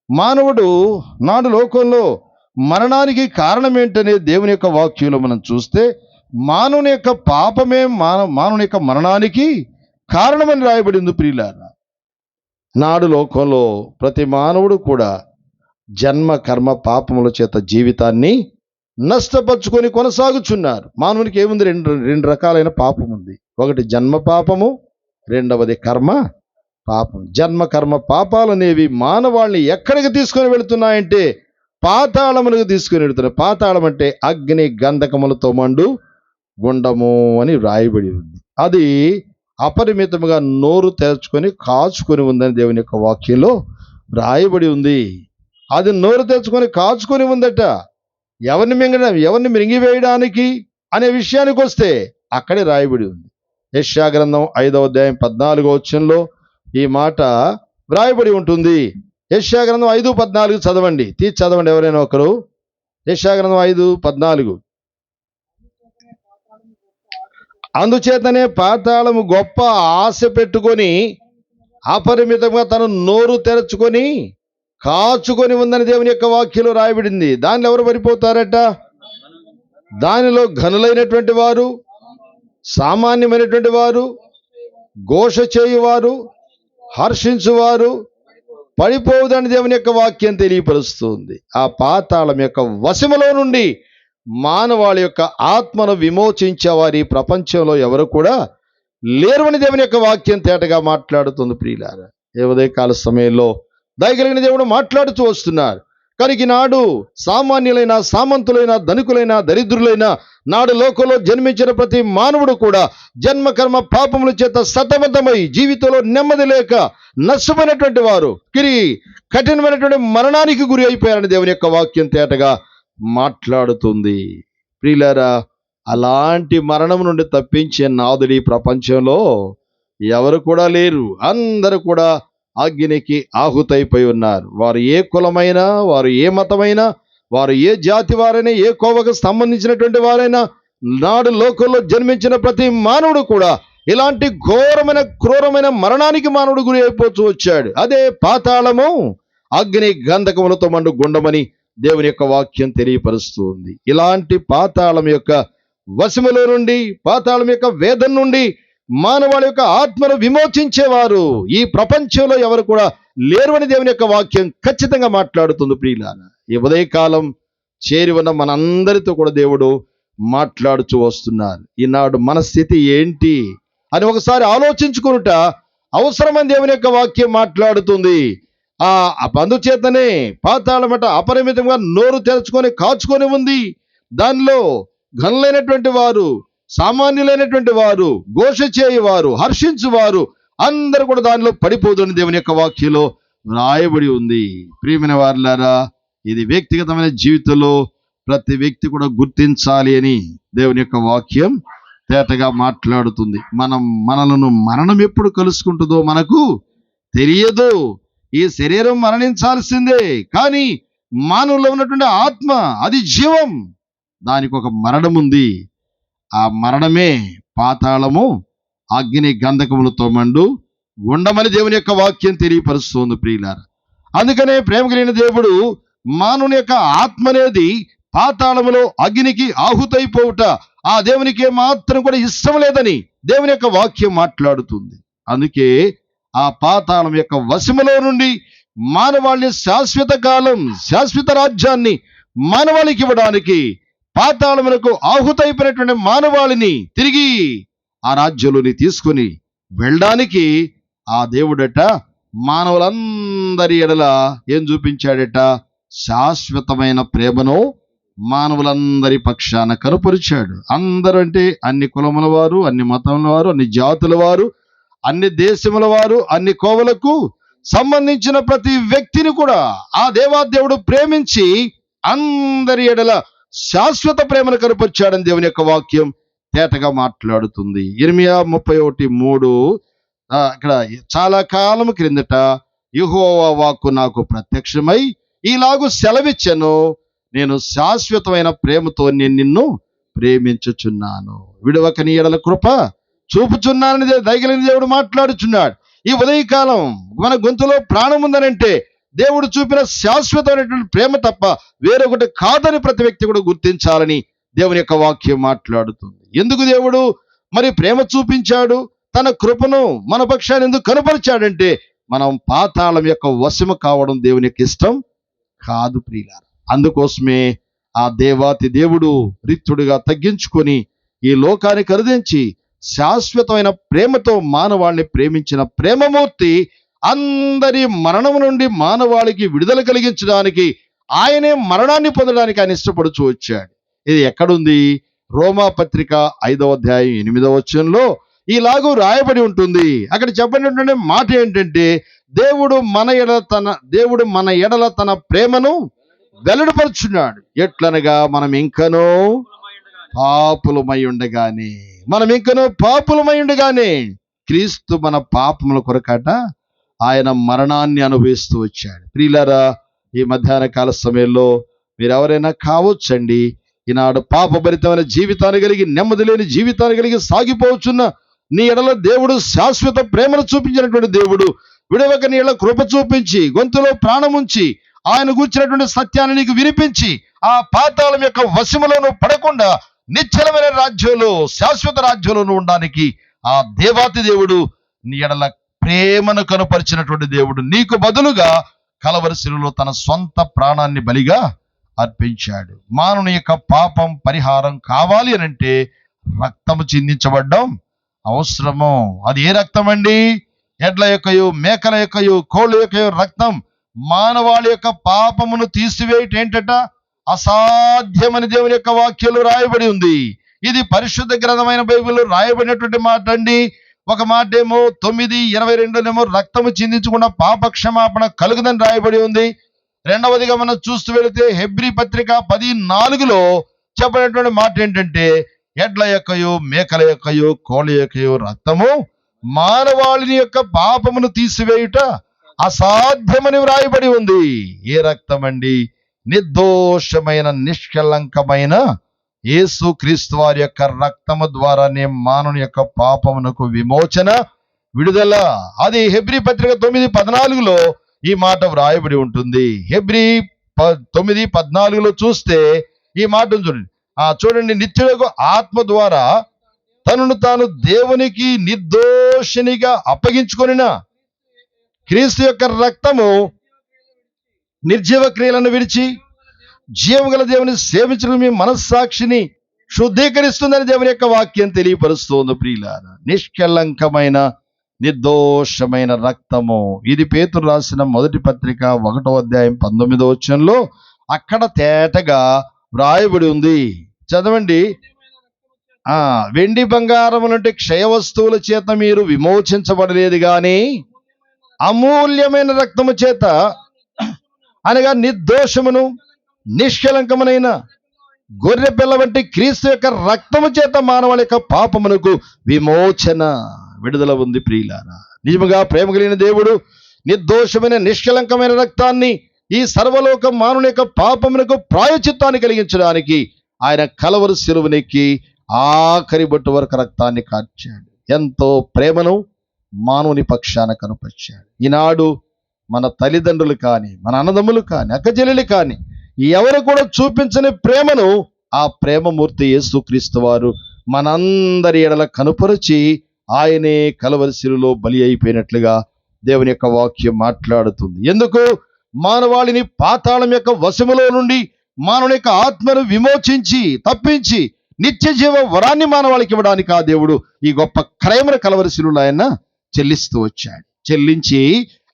మానవుడు నాడు లోకంలో మరణానికి కారణం ఏంటనే దేవుని యొక్క వాక్యంలో మనం చూస్తే, మానవుని యొక్క పాపమే మానవుని యొక్క మరణానికి కారణమని రాయబడింది ప్రియులారా. నాడు లోకంలో ప్రతి మానవుడు కూడా జన్మ కర్మ పాపముల చేత జీవితాన్ని నష్టపరుచుకొని కొనసాగుచున్నారు. మానవునికి ఏముంది? రెండు రకాలైన పాపం ఉంది. ఒకటి జన్మ పాపము, రెండవది కర్మ పాపం. జన్మ కర్మ పాపాలు అనేవి మానవాళ్ళని ఎక్కడికి తీసుకొని వెళుతున్నాయంటే పాతాళములకు తీసుకొని వెళుతున్నాయి. పాతాళం అంటే అగ్ని గంధకములతో మండు గుండము అని రాయబడి ఉంది. అది అపరిమితముగా నోరు తెరుచుకొని కాచుకొని ఉందని దేవుని యొక్క వాక్యంలో రాయబడి ఉంది. అది నోరు తెరుచుకొని కాచుకొని ఉందట. ఎవరిని మింగివేయడానికి అనే విషయానికి వస్తే అక్కడే రాయబడి ఉంది. యెషయా గ్రంథం 5వ అధ్యాయం 14వ వచనంలో ఈ మాట వ్రాయబడి ఉంటుంది. యెషయా గ్రంథం 5:14 చదవండి. చదవండి ఎవరైనా ఒకరు. యెషయా గ్రంథం 5:14. అందుచేతనే పాతాళము గొప్ప ఆశ పెట్టుకొని అపరిమితంగా తను నోరు తెరచుకొని కాచుకొని ఉందని దేవుని యొక్క వాక్యంలో రాయబడింది. దానిలో ఎవరు పడిపోతారట? దానిలో ఘనులైనటువంటి వారు, సామాన్యమైనటువంటి వారు, ఘోష చేయువారు, హర్షించువారు పడిపోవుదని దేవుని యొక్క వాక్యం తెలియపరుస్తుంది. ఆ పాతాళం యొక్క వశములో నుండి మానవాళి యొక్క ఆత్మను విమోచించే వారి ప్రపంచంలో ఎవరు కూడా లేరు అని దేవుని యొక్క వాక్యం తేటగా మాట్లాడుతుంది ప్రియులారా. ఏ ఉదయకాల సమయంలో దయగలిగిన దేవుడు మాట్లాడుతూ వస్తున్నారు. కనుక ఈనాడు సామాన్యులైన, సామంతులైన, ధనికులైన, దరిద్రులైన, నాడు లోకంలో జన్మించిన ప్రతి మానవుడు కూడా జన్మ కర్మ పాపముల చేత సతమతమై జీవితంలో నెమ్మది లేక నష్టమైనటువంటి వారు కఠినమైనటువంటి మరణానికి గురి అయిపోయారని దేవుని యొక్క వాక్యం తేటగా మాట్లాడుతుంది. ప్రియులారా, అలాంటి మరణం నుండి తప్పించే నాదుడి ప్రపంచంలో ఎవరు కూడా లేరు. అందరూ కూడా అగ్నికి ఆహుతైపోయి ఉన్నారు. వారు ఏ కులమైనా, వారు ఏ మతమైనా, వారు ఏ జాతి వారైనా, ఏ కోవకు సంబంధించినటువంటి వారైనా, నాడు లోకంలో జన్మించిన ప్రతి మానవుడు కూడా ఇలాంటి ఘోరమైన క్రూరమైన మరణానికి మానవుడు గురి అయిపోతూ వచ్చాడు. అదే పాతాళము, అగ్ని గంధకములతో మండు గుండమని దేవుని యొక్క వాక్యం తెలియపరుస్తుంది. ఇలాంటి పాతాళం యొక్క వశములో నుండి, పాతాళం యొక్క వేదన నుండి మానవాళి యొక్క ఆత్మను విమోచించేవారు ఈ ప్రపంచంలో ఎవరు కూడా లేరు అని దేవుని యొక్క వాక్యం ఖచ్చితంగా మాట్లాడుతుంది. ప్రియులారా, ఈ ఉదయకాలం చేరి ఉన్న మనందరితో కూడా దేవుడు మాట్లాడుతూ వస్తున్నారు. ఈనాడు మన స్థితి ఏంటి అని ఒకసారి ఆలోచించుకునుట అవసరమని దేవుని యొక్క వాక్యం మాట్లాడుతుంది. అందుచేతనే పాతాళమట అపరిమితంగా నోరు తెరుచుకొని కాచుకొని ఉంది. దానిలో ఘనులైనటువంటి వారు, సామాన్యులైనటువంటి వారు, ఘోష చేయువారు, హర్షించువారు అందరూ కూడా దానిలో పడిపోదని దేవుని యొక్క వాక్యంలో రాయబడి ఉంది. ప్రియమైన వారులారా, ఇది వ్యక్తిగతమైన జీవితంలో ప్రతి వ్యక్తి కూడా గుర్తించాలి అని దేవుని యొక్క వాక్యం తేటగా మాట్లాడుతుంది. మనలను మరణం ఎప్పుడు కలుసుకుంటుందో మనకు తెలియదు. ఈ శరీరం మరణించాల్సిందే, కానీ మానవులో ఉన్నటువంటి ఆత్మ, అది జీవం, దానికి ఒక మరణం ఉంది. ఆ మరణమే పాతాళము, అగ్ని గంధకములతో మండు గుండమని దేవుని యొక్క వాక్యం తెలియపరుస్తుంది. ప్రియులారా, అందుకనే ప్రేమ కలిగిన దేవుడు మానవుని యొక్క ఆత్మ అనేది పాతాళములో అగ్నికి ఆహుతైపోవుట ఆ దేవునికి మాత్రం కూడా ఇష్టం లేదని దేవుని యొక్క వాక్యం మాట్లాడుతుంది. అందుకే ఆ పాతాళం యొక్క వశములో నుండి మానవాళి శాశ్వత కాలం, శాశ్వత రాజ్యాన్ని మానవాళికి ఇవ్వడానికి, పాతాళములకు ఆహుతైపోయినటువంటి మానవాళిని తిరిగి ఆ రాజ్యంలోని తీసుకొని వెళ్ళడానికి ఆ దేవుడట మానవులందరి ఎడల ఏం చూపించాడట? శాశ్వతమైన ప్రేమను మానవులందరి పక్షాన కనపరిచాడు. అందరూ అంటే అన్ని కులముల వారు, అన్ని మతముల వారు, అన్ని జాతుల వారు, అన్ని దేశముల వారు, అన్ని కోవలకు సంబంధించిన ప్రతి వ్యక్తిని కూడా ఆ దేవాదేవుడు ప్రేమించి అందరి ఎడల శాశ్వత ప్రేమను కనపరిచాడని దేవుని యొక్క వాక్యం తేటగా మాట్లాడుతుంది. ఇర్మియా 31:3 ఇక్కడ చాలా కాలం క్రిందట యెహోవా వాక్కు నాకు ప్రత్యక్షమై ఇలాగు సెలవిచ్చెను, నేను శాశ్వతమైన ప్రేమతో నేను నిన్ను ప్రేమించుచున్నాను, విడవక నీ ఎడల కృప చూపుచున్నానని దయగలిగిన దేవుడు మాట్లాడుచున్నాడు. ఈ ఉదయకాలం మన గొంతులో ప్రాణం ఉందనంటే దేవుడు చూపిన శాశ్వతమైనటువంటి ప్రేమ తప్ప వేరొకటి కాదని ప్రతి వ్యక్తి కూడా గుర్తించాలని దేవుని యొక్క వాక్యం మాట్లాడుతుంది. ఎందుకు దేవుడు మరి ప్రేమ చూపించాడు? తన కృపను మన పక్షాన్ని ఎందుకు కనపరిచాడంటే మనం పాతాళం యొక్క వశము కావడం దేవుని యొక్క ఇష్టం కాదు ప్రియులారా. అందుకోసమే ఆ దేవాతి దేవుడు రిక్తుడిగా తగ్గించుకొని ఈ లోకాన్ని కరుదించి శాశ్వతమైన ప్రేమతో మానవాళిని ప్రేమించిన ప్రేమమూర్తి అందరి మరణం నుండి మానవాళికి విడుదల కలిగించడానికి, ఆయనే మరణాన్ని పొందడానికి ఆయన ఇష్టపడుచూ వచ్చాడు. ఇది ఎక్కడుంది? రోమా పత్రిక 5వ అధ్యాయం 8వ వచనంలో ఇలాగూ రాయబడి ఉంటుంది. అక్కడ చెప్పినటువంటి మాట ఏంటంటే, దేవుడు మన ఎడల తన ప్రేమను వెల్లడిపరుచున్నాడు. ఎట్లనగా మనం ఇంకనూ పాపులమై ఉండగానే క్రీస్తు మన పాపముల కొరకట ఆయన మరణాన్ని అనుభవిస్తూ వచ్చాడు. ప్రియులారా, ఈ మధ్యాహ్న కాల సమయంలో మీరు ఎవరైనా కావచ్చండి, ఈనాడు పాపభరితమైన జీవితాన్ని కలిగి, నెమ్మది లేని జీవితాన్ని కలిగి సాగిపోవచ్చున్న నీ ఎడల దేవుడు శాశ్వత ప్రేమను చూపించినటువంటి దేవుడు విడవక నీ ఎడల కృప చూపించి గొంతులో ప్రాణముంచి ఆయన కూర్చున్నటువంటి సత్యాన్ని నీకు వినిపించి ఆ పాతాళం యొక్క వశములను పడకుండా నిశ్చలమైన రాజ్యంలో, శాశ్వత రాజ్యంలో ఉండడానికి ఆ దేవాతి దేవుడు నీ ఎడల ప్రేమను కనపరిచినటువంటి దేవుడు నీకు బదులుగా కలవరి శిలువలో తన సొంత ప్రాణాన్ని బలిగా అర్పించాడు. మానవుని యొక్క పాపం పరిహారం కావాలి అనంటే రక్తము చిందించబడ్డం అవసరము. అది ఏ రక్తం అండి? ఎడ్ల యొక్కయు, మేకల యొక్కయు, కోళ్ళ యొక్కయు రక్తం మానవాళి యొక్క పాపమును తీసివేయటం ఏంటట? అసాధ్యమని దేవుని యొక్క వాక్యాలు రాయబడి ఉంది. ఇది పరిశుద్ధ గ్రంథమైన బైబిల్లో రాయబడినటువంటి మాట అండి. ఒక మాట ఏమో 9:22 రక్తము చిందించకుండా పాప క్షమాపణ కలుగుదని రాయబడి ఉంది. రెండవదిగా మనం చూస్తూ వెళితే హెబ్రీ పత్రిక 10:4 చెప్పినటువంటి మాట ఏంటంటే, ఎడ్ల యొక్కయు మేకల యొక్కయు కోళ్ళ యొక్కయు రక్తము మానవాళిని యొక్క పాపమును తీసివేయుట అసాధ్యమని వ్రాయబడి ఉంది. ఏ రక్తం అండి? నిర్దోషమైన నిష్కలంకమైన యేసు క్రీస్తు వారి యొక్క రక్తము ద్వారానే మానవుని యొక్క పాపమునకు విమోచన, విడుదల. అది హెబ్రీ పత్రిక 9:14 ఈ మాట వ్రాయబడి ఉంటుంది. హెబ్రీ 9:14 చూస్తే ఈ మాట చూడండి. చూడండి, నిత్యులకు ఆత్మ ద్వారా తనను తాను దేవునికి నిర్దోషినిగా అప్పగించుకొనిన క్రీస్తు యొక్క రక్తము నిర్జీవ క్రియలను విడిచి జీవం గల దేవుని సేవించడం మీ మనస్సాక్షిని శుద్ధీకరిస్తుందని దేవుని యొక్క వాక్యం తెలియపరుస్తోంది. ప్రియులారా, నిష్కలంకమైన నిర్దోషమైన రక్తము. ఇది పేతురు రాసిన మొదటి పత్రిక 1వ అధ్యాయం 19వ వచనంలో అక్కడ తేటగా వ్రాయబడి ఉంది. చదవండి. వెండి బంగారములంటే క్షయ వస్తువుల చేత మీరు విమోచించబడలేదు గాని అమూల్యమైన రక్తము చేత, అనగా నిర్దోషమును నిష్కలంకమునైన గొర్రె పిల్ల వంటి క్రీస్తు యొక్క రక్తము చేత మానవుల యొక్క పాపమునకు విమోచన, విడుదల ఉంది. ప్రియులారా, నిజముగా ప్రేమ కలిగిన దేవుడు నిర్దోషమైన నిష్కలంకమైన రక్తాన్ని ఈ సర్వలోక మానవుని యొక్క పాపమునకు ప్రాయచిత్తాన్ని కలిగించడానికి ఆయన కలవరి శిలువనెక్కి ఆఖరి బొట్టు వరకు రక్తాన్ని కార్చాడు. ఎంతో ప్రేమను మానవుని పక్షాన కనుపరిచాడు. ఈనాడు మన తల్లిదండ్రులు కానీ, మన అన్నదమ్ములు కానీ, అక్కచెల్లెలు కానీ ఎవరు కూడా చూపించని ప్రేమను ఆ ప్రేమమూర్తి యేసుక్రీస్తు వారు మనందరి ఎడల కనుపరిచి ఆయనే కలవరి శిలువలో బలి అయిపోయినట్లుగా దేవుని యొక్క వాక్యం మాట్లాడుతుంది. ఎందుకు? మానవాళిని పాతాళం యొక్క వశములో నుండి మానవుని యొక్క ఆత్మను విమోచించి తప్పించి నిత్య జీవ వరాన్ని మానవాళికి ఇవ్వడానికి ఆ దేవుడు ఈ గొప్ప క్రయమున కలవరి శిలువలో ఆయన చెల్లిస్తూ వచ్చాడు. చెల్లించి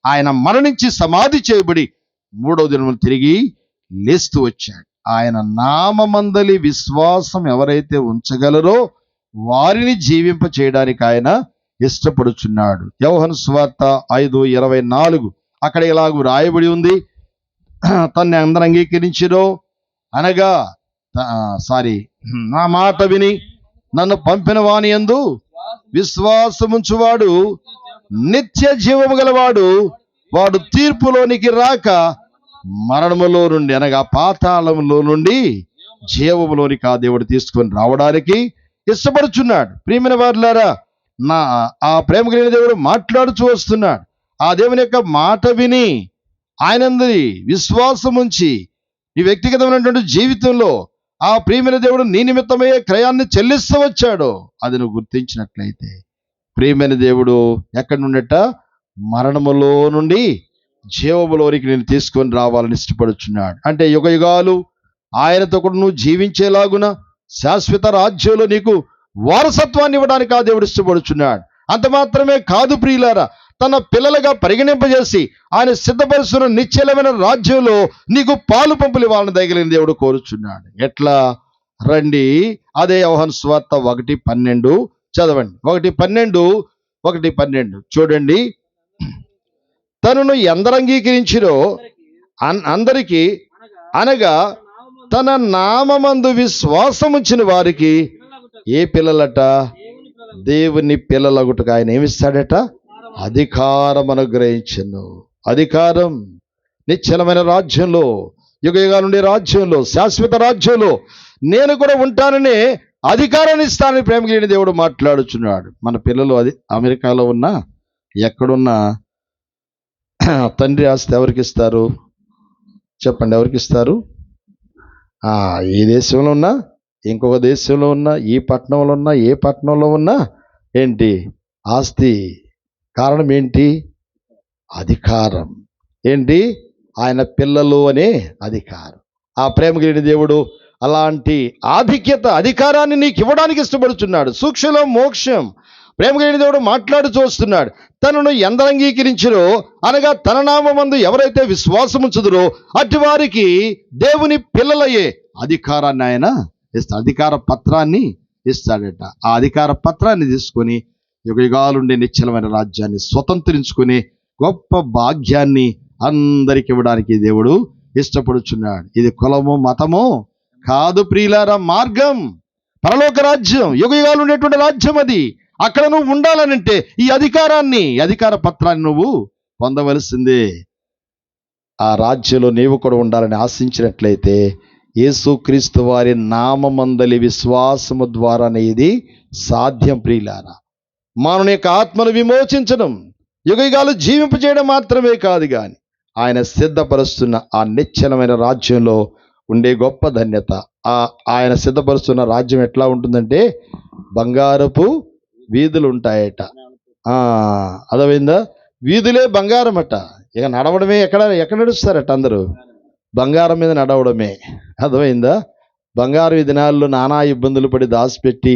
ఆయన మరణించి సమాధి చేయబడి 3వ దినమున తిరిగి లేస్తూ వచ్చాడు. ఆయన నామమందలి విశ్వాసం ఎవరైతే ఉంచగలరో వారిని జీవింప చేయడానికి ఆయన ఇష్టపడుచున్నాడు. యోహాను సువార్త 5:24 అక్కడ ఇలాగూ రాయబడి ఉంది. తన్ని అందరూ అంగీకరించిరో, అనగా నా మాట విని నన్ను పంపిన వాని యందు విశ్వాసముంచువాడు నిత్య జీవము గలవాడు, వాడు తీర్పులోనికి రాక మరణములో నుండి, అనగా పాతాళములో నుండి జీవములోనికి ఆ దేవుడు తీసుకొని రావడానికి ఇష్టపడుచున్నాడు. ప్రియమైన వారులారా, ఆ ప్రేమ కలిగిన దేవుడు మాట్లాడుచూ వస్తున్నాడు. ఆ దేవుని యొక్క మాట విని ఆయనందరి విశ్వాసం ఉంచి నీ వ్యక్తిగతమైనటువంటి జీవితంలో ఆ ప్రియమైన దేవుడు నీ నిమిత్తమయ్యే క్రయాన్ని చెల్లిస్తూ వచ్చాడో అది నువ్వు గుర్తించినట్లయితే, ప్రియమైన దేవుడు ఎక్కడి నుండట? మరణములో నుండి జీవములోనికి నేను తీసుకొని రావాలని ఇష్టపడుచున్నాడు. అంటే యుగ యుగాలు ఆయనతో కూడా నువ్వు జీవించేలాగున శాశ్వత రాజ్యంలో నీకు వారసత్వాన్ని ఇవ్వడానికి ఆ దేవుడు ఇష్టపడుచున్నాడు. అంత మాత్రమే కాదు ప్రియులారా, తన పిల్లలుగా పరిగణింపజేసి ఆయన సిద్ధపరుస్తున్న నిశ్చలమైన రాజ్యంలో నీకు పాలు పంపులు ఇవ్వాలని దయగలిగిన దేవుడు కోరుచున్నాడు. ఎట్లా? రండి, అదే యోహాను సువార్త 1:12 చదవండి. 1:12 చూడండి. తనను ఎందరు అంగీకరించిరో అందరికీ, అనగా తన నామమందు విశ్వాసముంచిన వారికి ఏ పిల్లలట? దేవుని పిల్లలగుటకు ఆయన ఏమిస్తాడట? అధికారం అనుగ్రహించను. అధికారం నిశ్చలమైన రాజ్యంలో, యుగ యుగాల నుండి రాజ్యంలో, శాశ్వత రాజ్యంలో నేను కూడా ఉంటానని అధికారాన్ని ఇస్తానని ప్రేమ కలిగిన దేవుడు మాట్లాడుచున్నాడు. మన పిల్లలు అమెరికాలో ఉన్నా, ఎక్కడున్నా తండ్రి ఆస్తి ఎవరికి ఇస్తారు? చెప్పండి, ఎవరికి ఇస్తారు? ఈ దేశంలో ఉన్నా, ఇంకొక దేశంలో ఉన్నా, ఈ పట్టణంలో ఉన్నా, ఏ పట్టణంలో ఉన్నా ఏంటి ఆస్తి? కారణం ఏంటి? అధికారం. ఏంటి? ఆయన పిల్లలు అనే అధికారం. ఆ ప్రేమ కలిగిన దేవుడు అలాంటి ఆధిక్యత, అధికారాన్ని నీకు ఇవ్వడానికి ఇష్టపడుచున్నాడు. సూక్ష్మలో మోక్షం. ప్రేమ కలిగిన దేవుడు మాట్లాడు చూస్తున్నాడు. తనను ఎందరు అంగీకరించిరో, అనగా తన నామమందు ఎవరైతే విశ్వాసముంచుదురో అటు వారికి దేవుని పిల్లలయ్యే అధికారాన్ని ఆయన ఇస్తాడు. అధికార పత్రాన్ని ఇస్తాడట. ఆ అధికార పత్రాన్ని తీసుకొని యుగ యుగాలుండే నిశ్చలమైన రాజ్యాన్ని స్వతంత్రించుకునే గొప్ప భాగ్యాన్ని అందరికి ఇవ్వడానికి దేవుడు ఇష్టపడుచున్నాడు. ఇది కులము మతము కాదు ప్రియులారా, మార్గం. పరలోక రాజ్యం, యుగయుగాలు ఉండేటువంటి రాజ్యం అది. అక్కడ నువ్వు ఉండాలనంటే ఈ అధికార పత్రాన్ని నువ్వు పొందవలసిందే. ఆ రాజ్యంలో నీవు కూడా ఉండాలని ఆశించినట్లయితే యేసుక్రీస్తు వారి నామమందలి విశ్వాసము ద్వారానే ఇది సాధ్యం. ప్రియులారా, మానవుని యొక్క ఆత్మను విమోచించడం, యుగయుగాలు జీవింపజేయడం మాత్రమే కాదు, కానీ ఆయన సిద్ధపరుస్తున్న ఆ నిశ్చలమైన రాజ్యంలో ఉండే గొప్ప ధన్యత. ఆయన సిద్ధపరుస్తున్న రాజ్యం ఎట్లా ఉంటుందంటే బంగారపు వీధులు ఉంటాయట. అదమైందా? వీధులే బంగారం అట. ఇక నడవడమే ఎక్కడ నడుస్తారట అందరూ? బంగారం మీద నడవడమే. అర్థమైందా? బంగారం ఈ దినాల్లో నానా ఇబ్బందులు పడి దాచిపెట్టి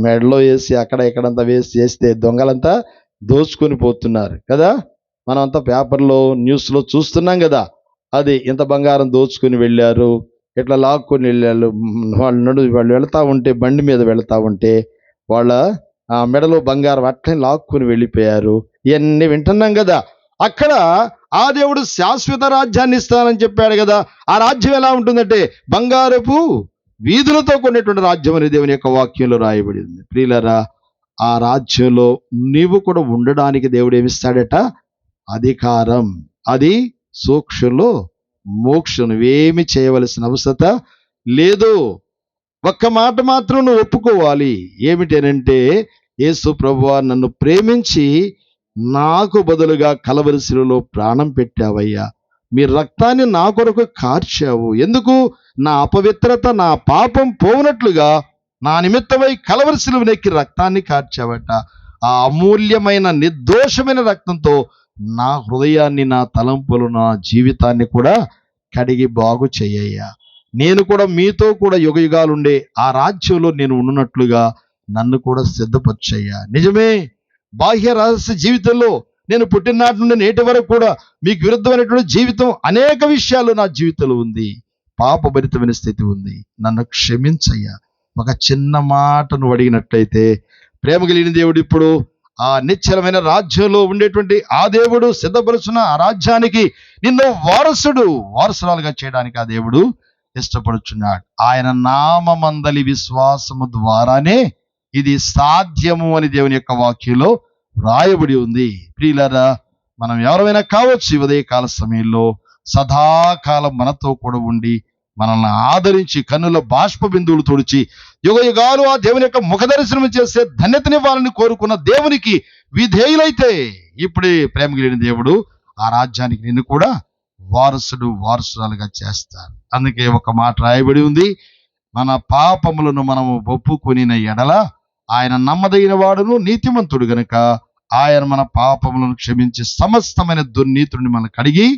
మెడలో వేసి అక్కడ ఎక్కడంతా చేస్తే దొంగలంతా దోచుకొని పోతున్నారు కదా. మనమంతా పేపర్లో న్యూస్లో చూస్తున్నాం కదా. అది ఇంత బంగారం దోచుకొని వెళ్ళారు, ఇట్లా లాక్కొని వెళ్ళారు. వాళ్ళు వెళతా ఉంటే, బండి మీద వెళతా ఉంటే వాళ్ళ మెడలో బంగారం అట్లనే లాక్కొని వెళ్ళిపోయారు. ఇవన్నీ వింటున్నాం కదా. అక్కడ ఆ దేవుడు శాశ్వత రాజ్యాన్ని ఇస్తానని చెప్పాడు కదా. ఆ రాజ్యం ఎలా ఉంటుందంటే బంగారపు వీధులతో కొనేటువంటి రాజ్యం అని దేవుని యొక్క వాక్యంలో రాయబడి ఉంది. ప్రియులారా, ఆ రాజ్యంలో నీవు కూడా ఉండడానికి దేవుడు ఏమిస్తాడట? అధికారం. అది సూక్ష్మంలో మోక్షం. నువ్వేమి చేయవలసిన అవసరత లేదు. ఒక్క మాట మాత్రం నువ్వు ఒప్పుకోవాలి. ఏమిటనంటే, యేసు ప్రభువా, నన్ను ప్రేమించి నాకు బదులుగా కలవరి శిలువలో ప్రాణం పెట్టావయ్యా. మీ రక్తాన్ని నా కొరకు కార్చావు. ఎందుకు? నా అపవిత్రత, నా పాపం పోవునట్లుగా నా నిమిత్తమై కలవరి శిలువనెక్కి రక్తాన్ని కార్చావట. ఆ అమూల్యమైన నిర్దోషమైన రక్తంతో నా హృదయాన్ని, నా తలంపులు, నా జీవితాన్ని కూడా కడిగి బాగు చెయ్యయ్యా. నేను కూడా మీతో కూడా యుగయుగాలుండే ఆ రాజ్యంలో నేను ఉన్నట్లుగా నన్ను కూడా సిద్ధపరచయ్యా. నిజమే, బాహ్య రహస్య జీవితంలో నేను పుట్టిననాటి నుండి నేటి వరకు కూడా మీకు విరుద్ధమైనటువంటి జీవితం, అనేక విషయాలు నా జీవితంలో ఉంది. పాపభరితమైన స్థితి ఉంది. నన్ను క్షమించయ్యా. ఒక చిన్న మాట నువ్వు అడిగినట్లయితే ప్రేమ కలిగిన దేవుడు ఇప్పుడు ఆ నిశ్చలమైన రాజ్యంలో ఉండేటువంటి ఆ దేవుడు సిద్ధపరుచున్న ఆ రాజ్యానికి నిన్ను వారసురాలుగా చేయడానికి ఆ దేవుడు ఇష్టపడుచున్నాడు. ఆయన నామమందలి విశ్వాసము ద్వారానే ఇది సాధ్యము అని దేవుని యొక్క వాక్యంలో రాయబడి ఉంది. ప్రియులారా, మనం ఎవరైనా కావచ్చు, ఉదయకాల సమయంలో సదాకాలం మనతో కూడా ఉండి మనల్ని ఆదరించి కన్నుల బాష్ప బిందువులు తుడిచి యుగయుగాలు ఆ దేవుని యొక్క ముఖ దర్శనం చేసే ధన్యతనివ్వాలని కోరుకున్న దేవునికి విధేయులైతే ఇప్పుడే ప్రేమ కలిగిన దేవుడు ఆ రాజ్యానికి నిన్ను కూడా వారసురాలుగా చేస్తారు. అందుకే ఒక మాట రాయబడి ఉంది, మన పాపములను మనము ఒప్పుకొనిన ఎడల ఆయన నమ్మదగిన వాడును నీతిమంతుడు గనుక ఆయన మన పాపములను క్షమించి సమస్తమైన దుర్నీతుడిని మనం కడిగి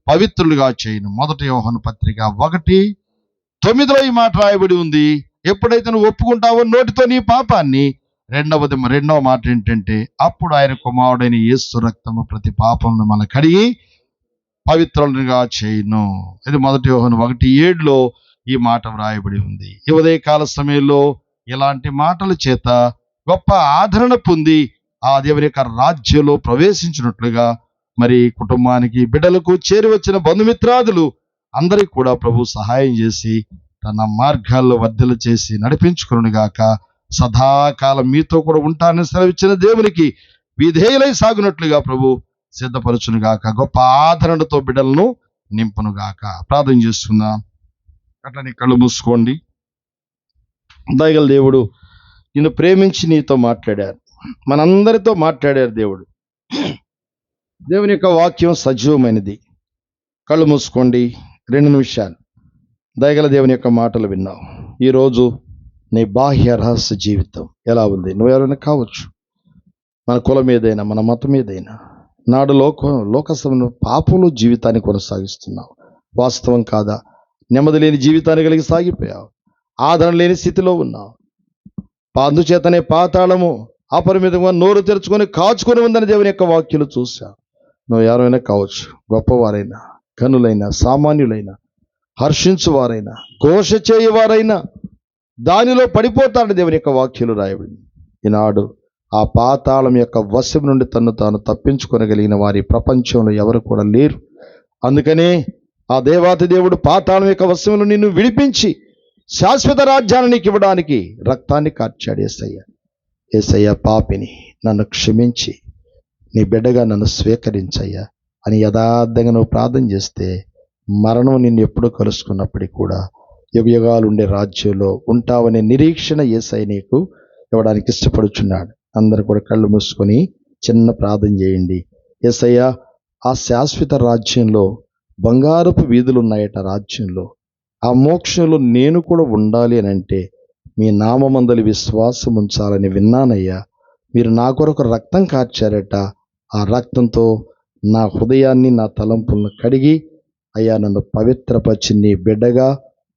పవిత్రులుగా చేయను. 1 యోహాను పత్రిక 1:9 ఈ మాట రాయబడి ఉంది. ఎప్పుడైతే నువ్వు ఒప్పుకుంటావో నోటితో నీ పాపాన్ని, రెండవ మాట ఏంటంటే అప్పుడు ఆయన కుమారుడైన యేసు రక్తము ప్రతి పాపమును మనం కడిగి పవిత్రులుగా చేయను. ఇది 1 యోహాను 1:7 ఈ మాట వ్రాయబడి ఉంది. ఈ ఉదయకాల సమయంలో ఇలాంటి మాటల చేత గొప్ప ఆదరణ పొంది ఆ దేవుని యొక్క రాజ్యంలో ప్రవేశించినట్లుగా మరి కుటుంబానికి, బిడ్డలకు, చేరి వచ్చిన బంధుమిత్రాదులు అందరికీ కూడా ప్రభు సహాయం చేసి తన మార్గాల్లో వర్ధలు చేసి నడిపించుకునుగాక. సదాకాలం మీతో కూడా ఉంటానని సెలవిచ్చిన దేవునికి విధేయులై సాగునట్లుగా ప్రభు సిద్ధపరచునుగాక. గొప్ప ఆదరణతో బిడ్డలను నింపునుగాక. ప్రార్థన చేస్తున్నాం. అట్లా నీ కళ్ళు మూసుకోండి. దయగల దేవుడు నిన్ను ప్రేమించి నీతో మాట్లాడారు, మనందరితో మాట్లాడారు దేవుడు. దేవుని యొక్క వాక్యం సజీవమైనది. కళ్ళు మూసుకోండి 2 నిమిషాలు. దయగల దేవుని యొక్క మాటలు విన్నావు. ఈరోజు నీ బాహ్య రహస్య జీవితం ఎలా ఉంది? నువ్వెవరైనా కావచ్చు, మన కులం ఏదైనా, మన మతం ఏదైనా, నాడు లోకసభను పాపంలో జీవితాన్ని కొనసాగిస్తున్నావు. వాస్తవం కాదా? నెమ్మది లేని జీవితాన్ని కలిగి సాగిపోయావు. ఆదరణ లేని స్థితిలో ఉన్నావు. అందుచేతనే పాతాళము అపరిమితంగా నోరు తెరుచుకొని కాచుకొని ఉందని దేవుని యొక్క వాక్యాలు చూశావు. నువ్వు ఎవరైనా కావచ్చు, గొప్పవారైనా, కనులైనా, సామాన్యులైనా, హర్షించువారైనా, ఘోష చేయవారైనా దానిలో పడిపోతాడని దేవుని యొక్క వాక్యాలు రాయబడింది. ఈనాడు ఆ పాతాళం యొక్క వశం నుండి తను తాను తప్పించుకొనగలిగిన వారి ప్రపంచంలో ఎవరు కూడా లేరు. అందుకనే ఆ దేవాతి దేవుడు పాతాళం యొక్క వశంలో నిన్ను విడిపించి శాశ్వత రాజ్యాన్ని నీకు ఇవ్వడానికి రక్తాన్ని కార్చాడు యేసయ్య. యేసయ్య, పాపిని, నన్ను క్షమించి నీ బిడ్డగా నన్ను స్వీకరించయ్యా అని యథార్థంగా నువ్వు ప్రార్థన చేస్తే మరణం నిన్ను ఎప్పుడు కలుసుకున్నప్పటికీ కూడా యుగయుగాలు ఉండే రాజ్యంలో ఉంటావనే నిరీక్షణ యేసయ్య నీకు ఇవ్వడానికి ఇష్టపడుచున్నాడు. అందరూ కూడా కళ్ళు మూసుకొని చిన్న ప్రార్థన చేయండి. యేసయ్య, ఆ శాశ్వత రాజ్యంలో బంగారపు వీధులు ఉన్నాయట. రాజ్యంలో ఆ మోక్షంలో నేను కూడా ఉండాలి అని అంటే మీ నామమందలి విశ్వాసం ఉంచాలని విన్నానయ్యా. మీరు నా కొరకు రక్తం కార్చారట. ఆ రక్తంతో నా హృదయాన్ని, నా తలంపులను కడిగి అయ్యా నన్ను పవిత్రపరిచి నీ బిడ్డగా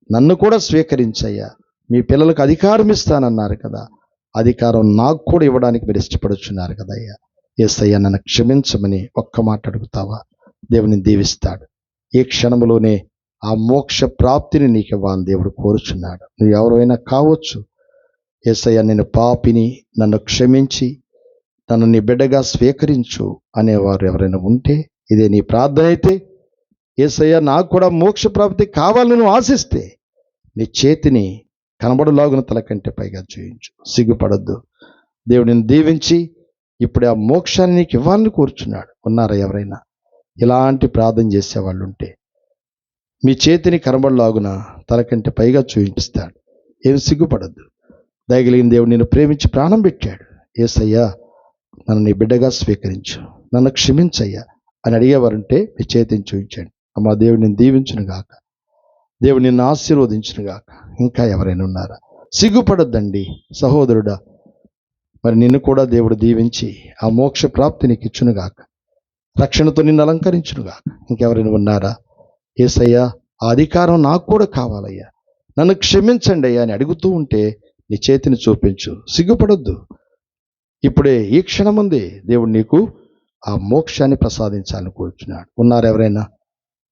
నన్ను కూడా స్వీకరించయ్యా. మీ పిల్లలకు అధికారం ఇస్తానన్నారు కదా, అధికారం నాకు కూడా ఇవ్వడానికి మీరు ఇష్టపడుచున్నారు కదా అయ్యా. యేసయ్య, నన్ను క్షమించమని ఒక్క మాట అడుగుతావా? దేవుని దీవిస్తాడు. ఈ క్షణంలోనే ఆ మోక్ష ప్రాప్తిని నీకు ఇవ్వాలని దేవుడు కోరుచున్నాడు. నువ్వు ఎవరైనా కావచ్చు. యేసయ్య, నేను పాపిని, నన్ను క్షమించి నన్ను నీ బిడ్డగా స్వీకరించు అనేవారు ఎవరైనా ఉంటే, ఇదే నీ ప్రార్థన అయితే, యేసయ్య నాకు కూడా మోక్ష ప్రాప్తి కావాలని నువ్వు ఆశిస్తే నీ చేతిని కనబడులాగున తల కంటే పైగా చూయించు. సిగ్గుపడద్దు. దేవుడిని దీవించి ఇప్పుడే ఆ మోక్షాన్ని నీకు ఇవ్వాలని కూర్చున్నాడు. ఉన్నారా ఎవరైనా ఇలాంటి ప్రార్థన చేసేవాళ్ళు ఉంటే మీ చేతిని కనబడులాగున తల కంటే పైగా చూయించిస్తాడు. ఏం సిగ్గుపడద్దు. దయగలిగిన దేవుడు నిన్ను ప్రేమించి ప్రాణం పెట్టాడు. యేసయ్యా, నన్ను నీ బిడ్డగా స్వీకరించు, నన్ను క్షమించయ్యా అని అడిగేవారుంటే మీ చేతిని చూపించండి. అమ్మా, దేవుడు నిన్ను దీవించును గాక, దేవుడు నిన్ను ఆశీర్వదించును గాక. ఇంకా ఎవరైనా ఉన్నారా? సిగ్గుపడొద్దండి సహోదరుడా. మరి నిన్ను కూడా దేవుడు దీవించి ఆ మోక్ష ప్రాప్తి నీకు ఇచ్చును గాక, రక్షణతో నిన్ను అలంకరించును గాక. ఇంకెవరైనా ఉన్నారా? యేసయ్యా, ఆ అధికారం నాకు కూడా కావాలయ్యా, నన్ను క్షమించండి అయ్యా అని అడుగుతూ ఉంటే నీ చేతిని చూపించు. సిగ్గుపడొద్దు. ఇప్పుడే ఈ క్షణముందే దేవుడు నీకు ఆ మోక్షాన్ని ప్రసాదించాలని కోరుచున్నాడు. ఉన్నారు ఎవరైనా?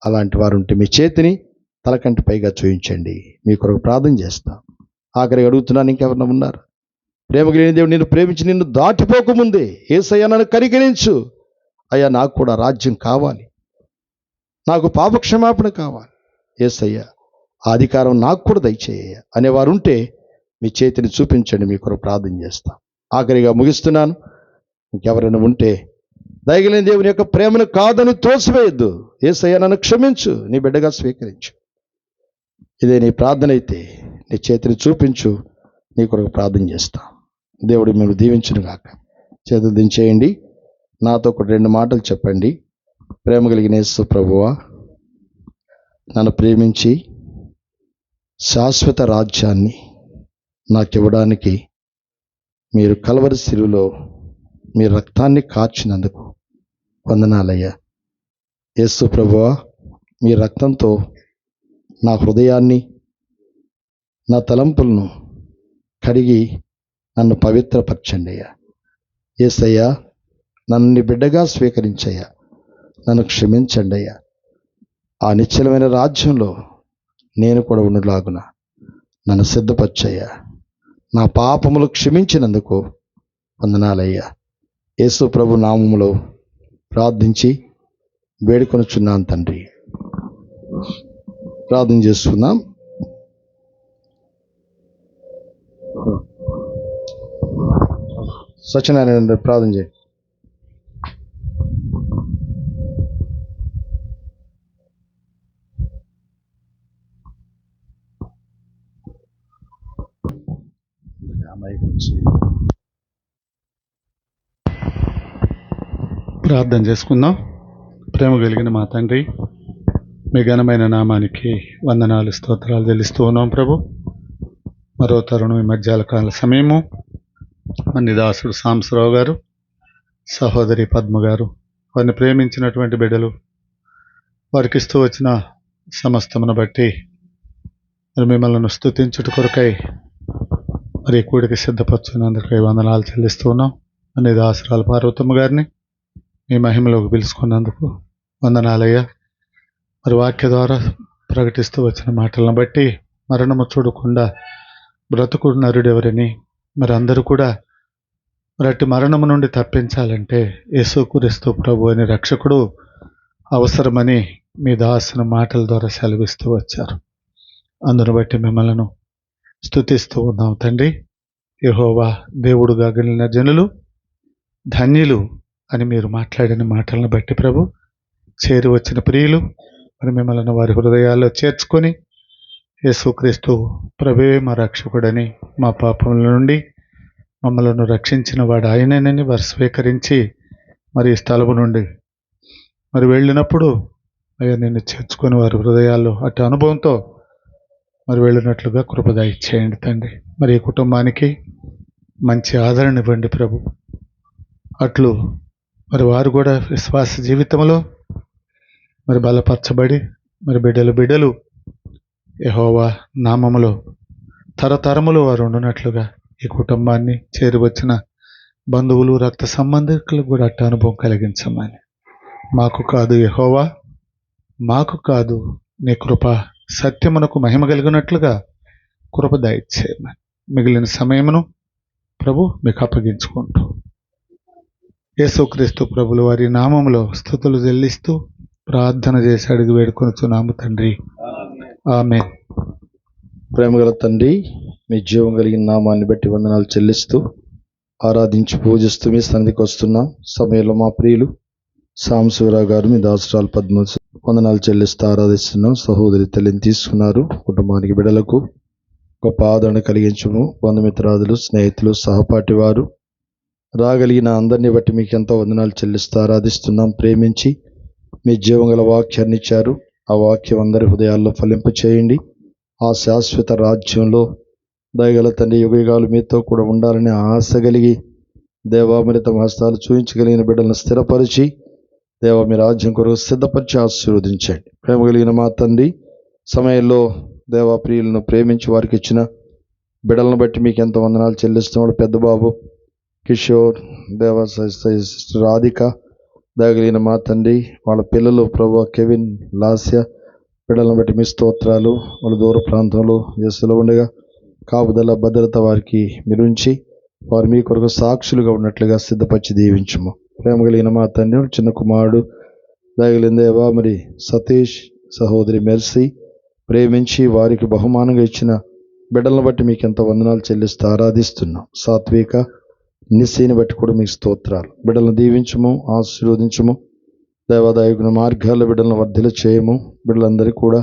అలాంటి వారు ఉంటే మీ చేతిని తలకంటి పైగా చూయించండి. మీ కొరకు ప్రార్థన చేస్తాం. ఆఖరికి అడుగుతున్నాను, ఇంకెవరైనా ఉన్నారు? ప్రేమ కలిగిన దేవుడు నిన్ను ప్రేమించి నిన్ను దాటిపోకముందే యేసయ్యా, నన్ను కనికరించు అయ్యా, నాకు కూడా రాజ్యం కావాలి, నాకు పాపక్షమాపణ కావాలి, యేసయ్యా ఆ అధికారం నాకు కూడా దయచేయ అనేవారు ఉంటే మీ చేతిని చూపించండి. మీ కొరకు ప్రార్థన చేస్తాం. ఆఖరిగా ముగిస్తున్నాను. ఇంకెవరైనా ఉంటే దయగలిగిన దేవుని యొక్క ప్రేమను కాదని తోసివేయద్దు. యేసయ్యా, నన్ను క్షమించు, నీ బిడ్డగా స్వీకరించు. ఇదే నీ ప్రార్థన అయితే నీ చేతిని చూపించు. నీ కొరకు ప్రార్థన చేస్తాం. దేవుడు మిమ్మల్ని దీవించును గాక. చేతులు దించేయండి. నాతో ఒక 2 మాటలు చెప్పండి. ప్రేమ కలిగిన యేసు ప్రభువా, నన్ను ప్రేమించి శాశ్వత రాజ్యాన్ని నాకు ఇవ్వడానికి మీరు కల్వరి శిలువలో మీ రక్తాన్ని కార్చినందుకు వందనాలయ్యా. యేసు ప్రభువా, మీ రక్తంతో నా హృదయాన్ని, నా తలంపులను కడిగి నన్ను పవిత్రపరచండి అయ్యా. యేసయ్యా, నన్ను నీ బిడ్డగా స్వీకరించయ్యా, నన్ను క్షమించండి అయ్యా. ఆ నిశ్చలమైన రాజ్యంలో నేను కూడా ఉండలాగున నన్ను సిద్ధపరచయ్యా. నా పాపములు క్షమించినందుకు వందనాలయ్యా. యేసు ప్రభు నామములో ప్రార్థించి వేడుకొనుచున్నాను తండ్రి. ప్రార్థన చేసుకుందాం. సత్యనారాయణ ప్రార్థన చేయండి. ప్రార్థన చేసుకుందాం. ప్రేమ కలిగిన మా తండ్రి, మీ ఘనమైన నామానికి వందనాలు, స్తోత్రాలు చెల్లిస్తూ ఉన్నాం ప్రభు. మరో తరుణం ఈ మధ్యాహ్న కాల సమయము మన దాసుడు సాంబశివరావు గారు, సహోదరి పద్మ గారు, వారిని ప్రేమించినటువంటి బిడ్డలు, వారికి ఇస్తూ వచ్చిన సమస్తమును బట్టి మరి మిమ్మల్ని స్తుతించుట కొరకై మరి కూడికి సిద్ధపరచున్నందుకై వందనాలు చెల్లిస్తూ ఉన్నాం. అనే దాసురాలు పార్వతమ్మ గారిని మీ మహిమలోకి పిలుచుకున్నందుకు వందనాలయ్యా. మరి వాక్య ద్వారా ప్రకటిస్తూ వచ్చిన మాటలను బట్టి మరణము చూడకుండా బ్రతుకు నరుడెవరని, మరి అందరూ కూడా మరి అట్టి మరణము నుండి తప్పించాలంటే యేసుక్రీస్తు ప్రభు అనే రక్షకుడు అవసరమని మీ దాసుని మాటల ద్వారా సెలవిస్తూ వచ్చారు. అందును బట్టి మిమ్మల్ని స్తుతిస్తూ ఉన్నాం తండ్రి. యెహోవా దేవుడుగా గలిగిన జనులు ధన్యులు అని మీరు మాట్లాడిన మాటలను బట్టి ప్రభు, చేరి వచ్చిన ప్రియులు మరి మిమ్మల్ని వారి హృదయాల్లో చేర్చుకొని యేసుక్రీస్తు ప్రభువే మా రక్షకుడని, మా పాపముల నుండి మమ్మలను రక్షించిన వాడు ఆయననని వారు స్వీకరించి మరి ఈ స్థలము నుండి మరి వెళ్ళినప్పుడు అయ్యా నిన్ను చేర్చుకొని వారి హృదయాల్లో అటు అనుభవంతో మరి వెళ్ళినట్లుగా కృప దయచేయండి తండ్రి. మరి ఈ కుటుంబానికి మంచి ఆదరణ ఇవ్వండి ప్రభు. అట్లు మరి వారు కూడా విశ్వాస జీవితంలో మరి బలపరచబడి మరి బిడ్డలు యెహోవా నామములో తరతరములు వారు ఉండునట్లుగా ఈ కుటుంబాన్ని చేరి వచ్చిన బంధువులు రక్త సంబంధికులకు కూడా అట్ట అనుభవం కలిగించమని, మాకు కాదు యెహోవా, మాకు కాదు నీ కృప సత్యమునకు మహిమ కలిగినట్లుగా కృప దయచేయమని మిగిలిన సమయమును ప్రభు మీకు అప్పగించుకుంటూ యేసుక్రీస్తు ప్రభుల వారి నామములో స్తుతులు చెల్లిస్తూ ప్రార్థన చేసి అడిగి వేడుకొనుచున్నాము తండ్రి, ఆమేన్. ప్రేమగల తండ్రి, మీ జీవం కలిగిన నామాన్ని బట్టి వందనాలు చెల్లిస్తూ ఆరాధించి పూజిస్తూ మీ సన్నిధికి వస్తున్నాం. సమయంలో మా ప్రియులు సాంబశివరావు గారు మీ దాసరాలు పద్మ వందనాలు చెల్లిస్తూ ఆరాధిస్తున్నాం. సహోదరి తల్లిని తీసుకున్నారు. కుటుంబానికి బిడ్డలకు గొప్ప ఆదరణ కలిగించము. బంధుమిత్రాదులు, స్నేహితులు, సహపాఠి వారు రాగలిగిన అందరినీ బట్టి మీకు ఎంతో వందనాలు చెల్లిస్తూ ఆరాధిస్తున్నాం. ప్రేమించి మీ జీవం గల వాక్యాన్ని ఇచ్చారు. ఆ వాక్యం అందరి హృదయాల్లో ఫలింప చేయండి. ఆ శాశ్వత రాజ్యంలో దయగల తండ్రి యుగయుగాలు మీతో కూడా ఉండాలని ఆశ కలిగి దేవా మరి తమ హస్తాలు చూపించగలిగిన బిడ్డలను స్థిరపరిచి దేవా మీ రాజ్యం కొరకు సిద్ధపరిచి ఆశీర్వదించండి. ప్రేమ కలిగిన మా తండ్రి, సమయంలో దేవా ప్రియులను ప్రేమించి వారికి ఇచ్చిన బిడ్డలను బట్టి మీకు ఎంతో వందనాలు చెల్లిస్తున్నాడు. పెద్ద బాబు కిషోర్, దేవ సిస్టర్ రాధిక, దయగలిగిన మా తండ్రి వాళ్ళ పిల్లలు ప్రభు కెవిన్, లాస్య బిడ్డలను బట్టి మీ స్తోత్రాలు. వాళ్ళ దూర ప్రాంతంలో చేస్తులో ఉండగా కాపుదల భద్రత వారికి మీరుంచి వారు మీ కొరకు సాక్షులుగా ఉన్నట్లుగా సిద్ధపరిచి దీవించము. ప్రేమ కలిగిన మా తండ్రి చిన్న కుమారుడు దయగలిగిన దేవా మరి సతీష్, సహోదరి మెర్సీ ప్రేమించి వారికి బహుమానంగా ఇచ్చిన బిడ్డలను బట్టి మీకు ఎంతో వందనాలు చెల్లిస్తూ ఆరాధిస్తున్నాం. సాత్విక, నిస్సీని బట్టి కూడా మీకు స్తోత్రాలు. బిడ్డలను దీవించము, ఆశీర్వదించము. దేవాదాయకుని మార్గాల్లో బిడ్డలను వర్ధిల చేయము. బిడ్డలందరికీ కూడా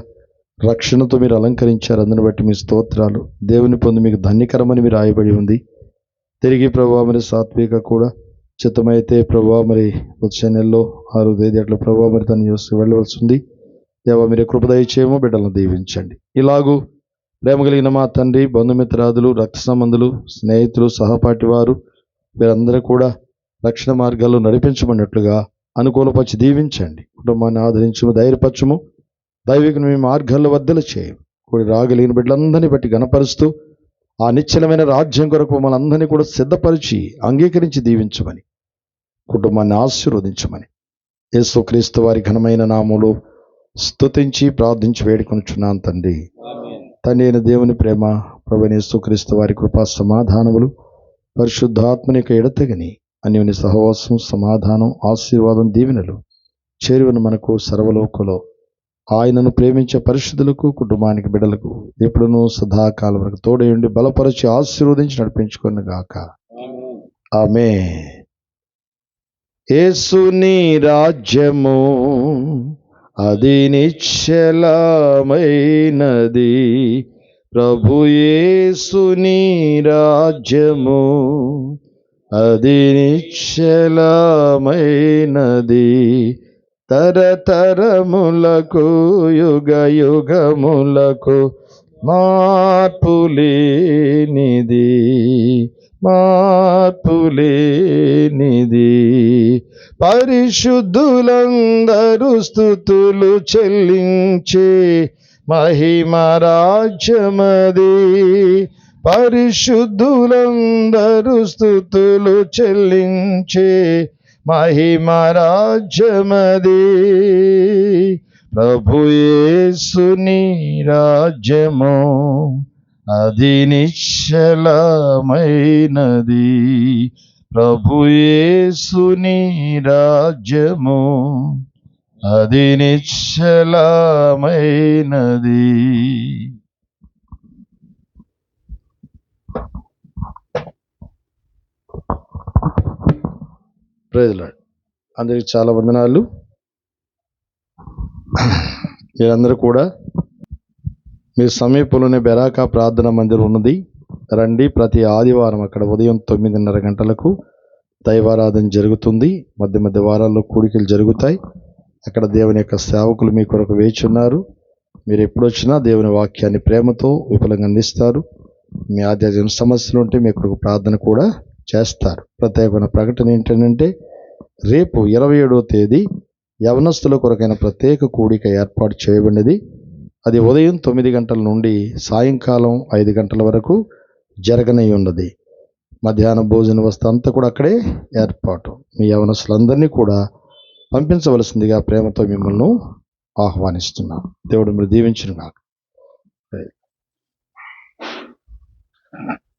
రక్షణతో మీరు అలంకరించారు. అందుని బట్టి మీ స్తోత్రాలు. దేవుని పొంది మీకు ధన్యకరమని మీరు రాయబడి ఉంది. తిరిగి ప్రభావ మరి సాత్విక కూడా చిత్తమైతే ప్రభావ మరి వచ్చే నెలలో 6వ తేదీ అట్లా ప్రభావ మరి తను చూస్తూ వెళ్ళవలసి ఉంది. దేవా మీరు కృపదయ చేయము, బిడ్డలను దీవించండి. ఇలాగూ ప్రేమ కలిగిన మా తండ్రి బంధుమిత్రాదులు, రక్త సంబంధులు, స్నేహితులు, సహపాఠి వారు మీరందరూ కూడా రక్షణ మార్గాల్లో నడిపించమన్నట్లుగా అనుకూలపరిచి దీవించండి. కుటుంబాన్ని ఆదరించము, ధైర్యపరచము, దైవికుని మీ మార్గాల్లో వర్ధల చేయము. కూడి రాగలిగిన బిడ్డలందరినీ బట్టి గణపరుస్తూ ఆ నిశ్చలమైన రాజ్యం కొరకు మమ్మల్ని అందరినీ కూడా సిద్ధపరిచి అంగీకరించి దీవించమని, కుటుంబాన్ని ఆశీర్వదించమని యేసుక్రీస్తు వారి ఘనమైన నామములో స్తుతించి ప్రార్థించి వేడుకొనుచున్నాను తండ్రి. తండ్రి అయిన దేవుని ప్రేమ, ప్రభువైన యేసుక్రీస్తు వారి కృపా సమాధానములు, పరిశుద్ధాత్మని యొక్క ఎడతెగని అన్యోన్య సహవాసం, సమాధానం, ఆశీర్వాదం, దీవెనలు చేరువను మనకు సర్వలోకంలో ఆయనను ప్రేమించే పరిశుద్ధులకు, కుటుంబానికి, బిడ్డలకు ఎప్పుడునూ సదాకాలం వరకు తోడయుండి బలపరిచి ఆశీర్వదించి నడిపించుకొను గాక. ఆమేన్. యేసుని రాజ్యము అది నిశ్చలమైనది, ప్రభు యేసుని రాజ్యము అది నిశ్చలమైనది, తరతరములకు యుగ యుగములకు మార్పులేనిది, మార్పులేనిది. పరిశుద్ధులందరూ స్తుతులు చెల్లించే మహిమ రాజ్యమది, పరిశుద్ధులందరూ స్తుతులు చెల్లించే మహిమ రాజ్యమది, ప్రభు యేసుని రాజ్యము అది నిశ్చలమైనది, ప్రభు యేసుని రాజ్యము అది నిశ్చలమైనది. Praise lord. అందరికి చాలా వందనాలు. మీరందరూ కూడా మీ సమీపంలోనే బెరాకా ప్రార్థనా మందిరం ఉన్నది, రండి. ప్రతి ఆదివారం అక్కడ ఉదయం 9:30 గంటలకు దైవారాధన జరుగుతుంది. మధ్య మధ్య వారాల్లో కూడికలు జరుగుతాయి. అక్కడ దేవుని యొక్క సేవకులు మీ కొరకు వేచి ఉన్నారు. మీరు ఎప్పుడొచ్చినా దేవుని వాక్యాన్ని ప్రేమతో విపులంగా అందిస్తారు. మీ ఆధ్యాత్మిక సమస్యలు ఉంటే మీ కొరకు ప్రార్థన కూడా చేస్తారు. ప్రత్యేకమైన ప్రకటన ఏంటంటే, రేపు 27వ తేదీ యవనస్తుల కొరకైన ప్రత్యేక కూడిక ఏర్పాటు చేయబడినది. అది ఉదయం 9 గంటల నుండి సాయంకాలం 5 గంటల వరకు జరగనై ఉన్నది. మధ్యాహ్న భోజన వస్తు అంతా కూడా అక్కడే ఏర్పాటు. మీ యవనస్తులందరినీ కూడా పంపించవలసిందిగా ప్రేమతో మిమ్మల్ని ఆహ్వానిస్తున్నాం. దేవుడు మీరు దీవించును గాక.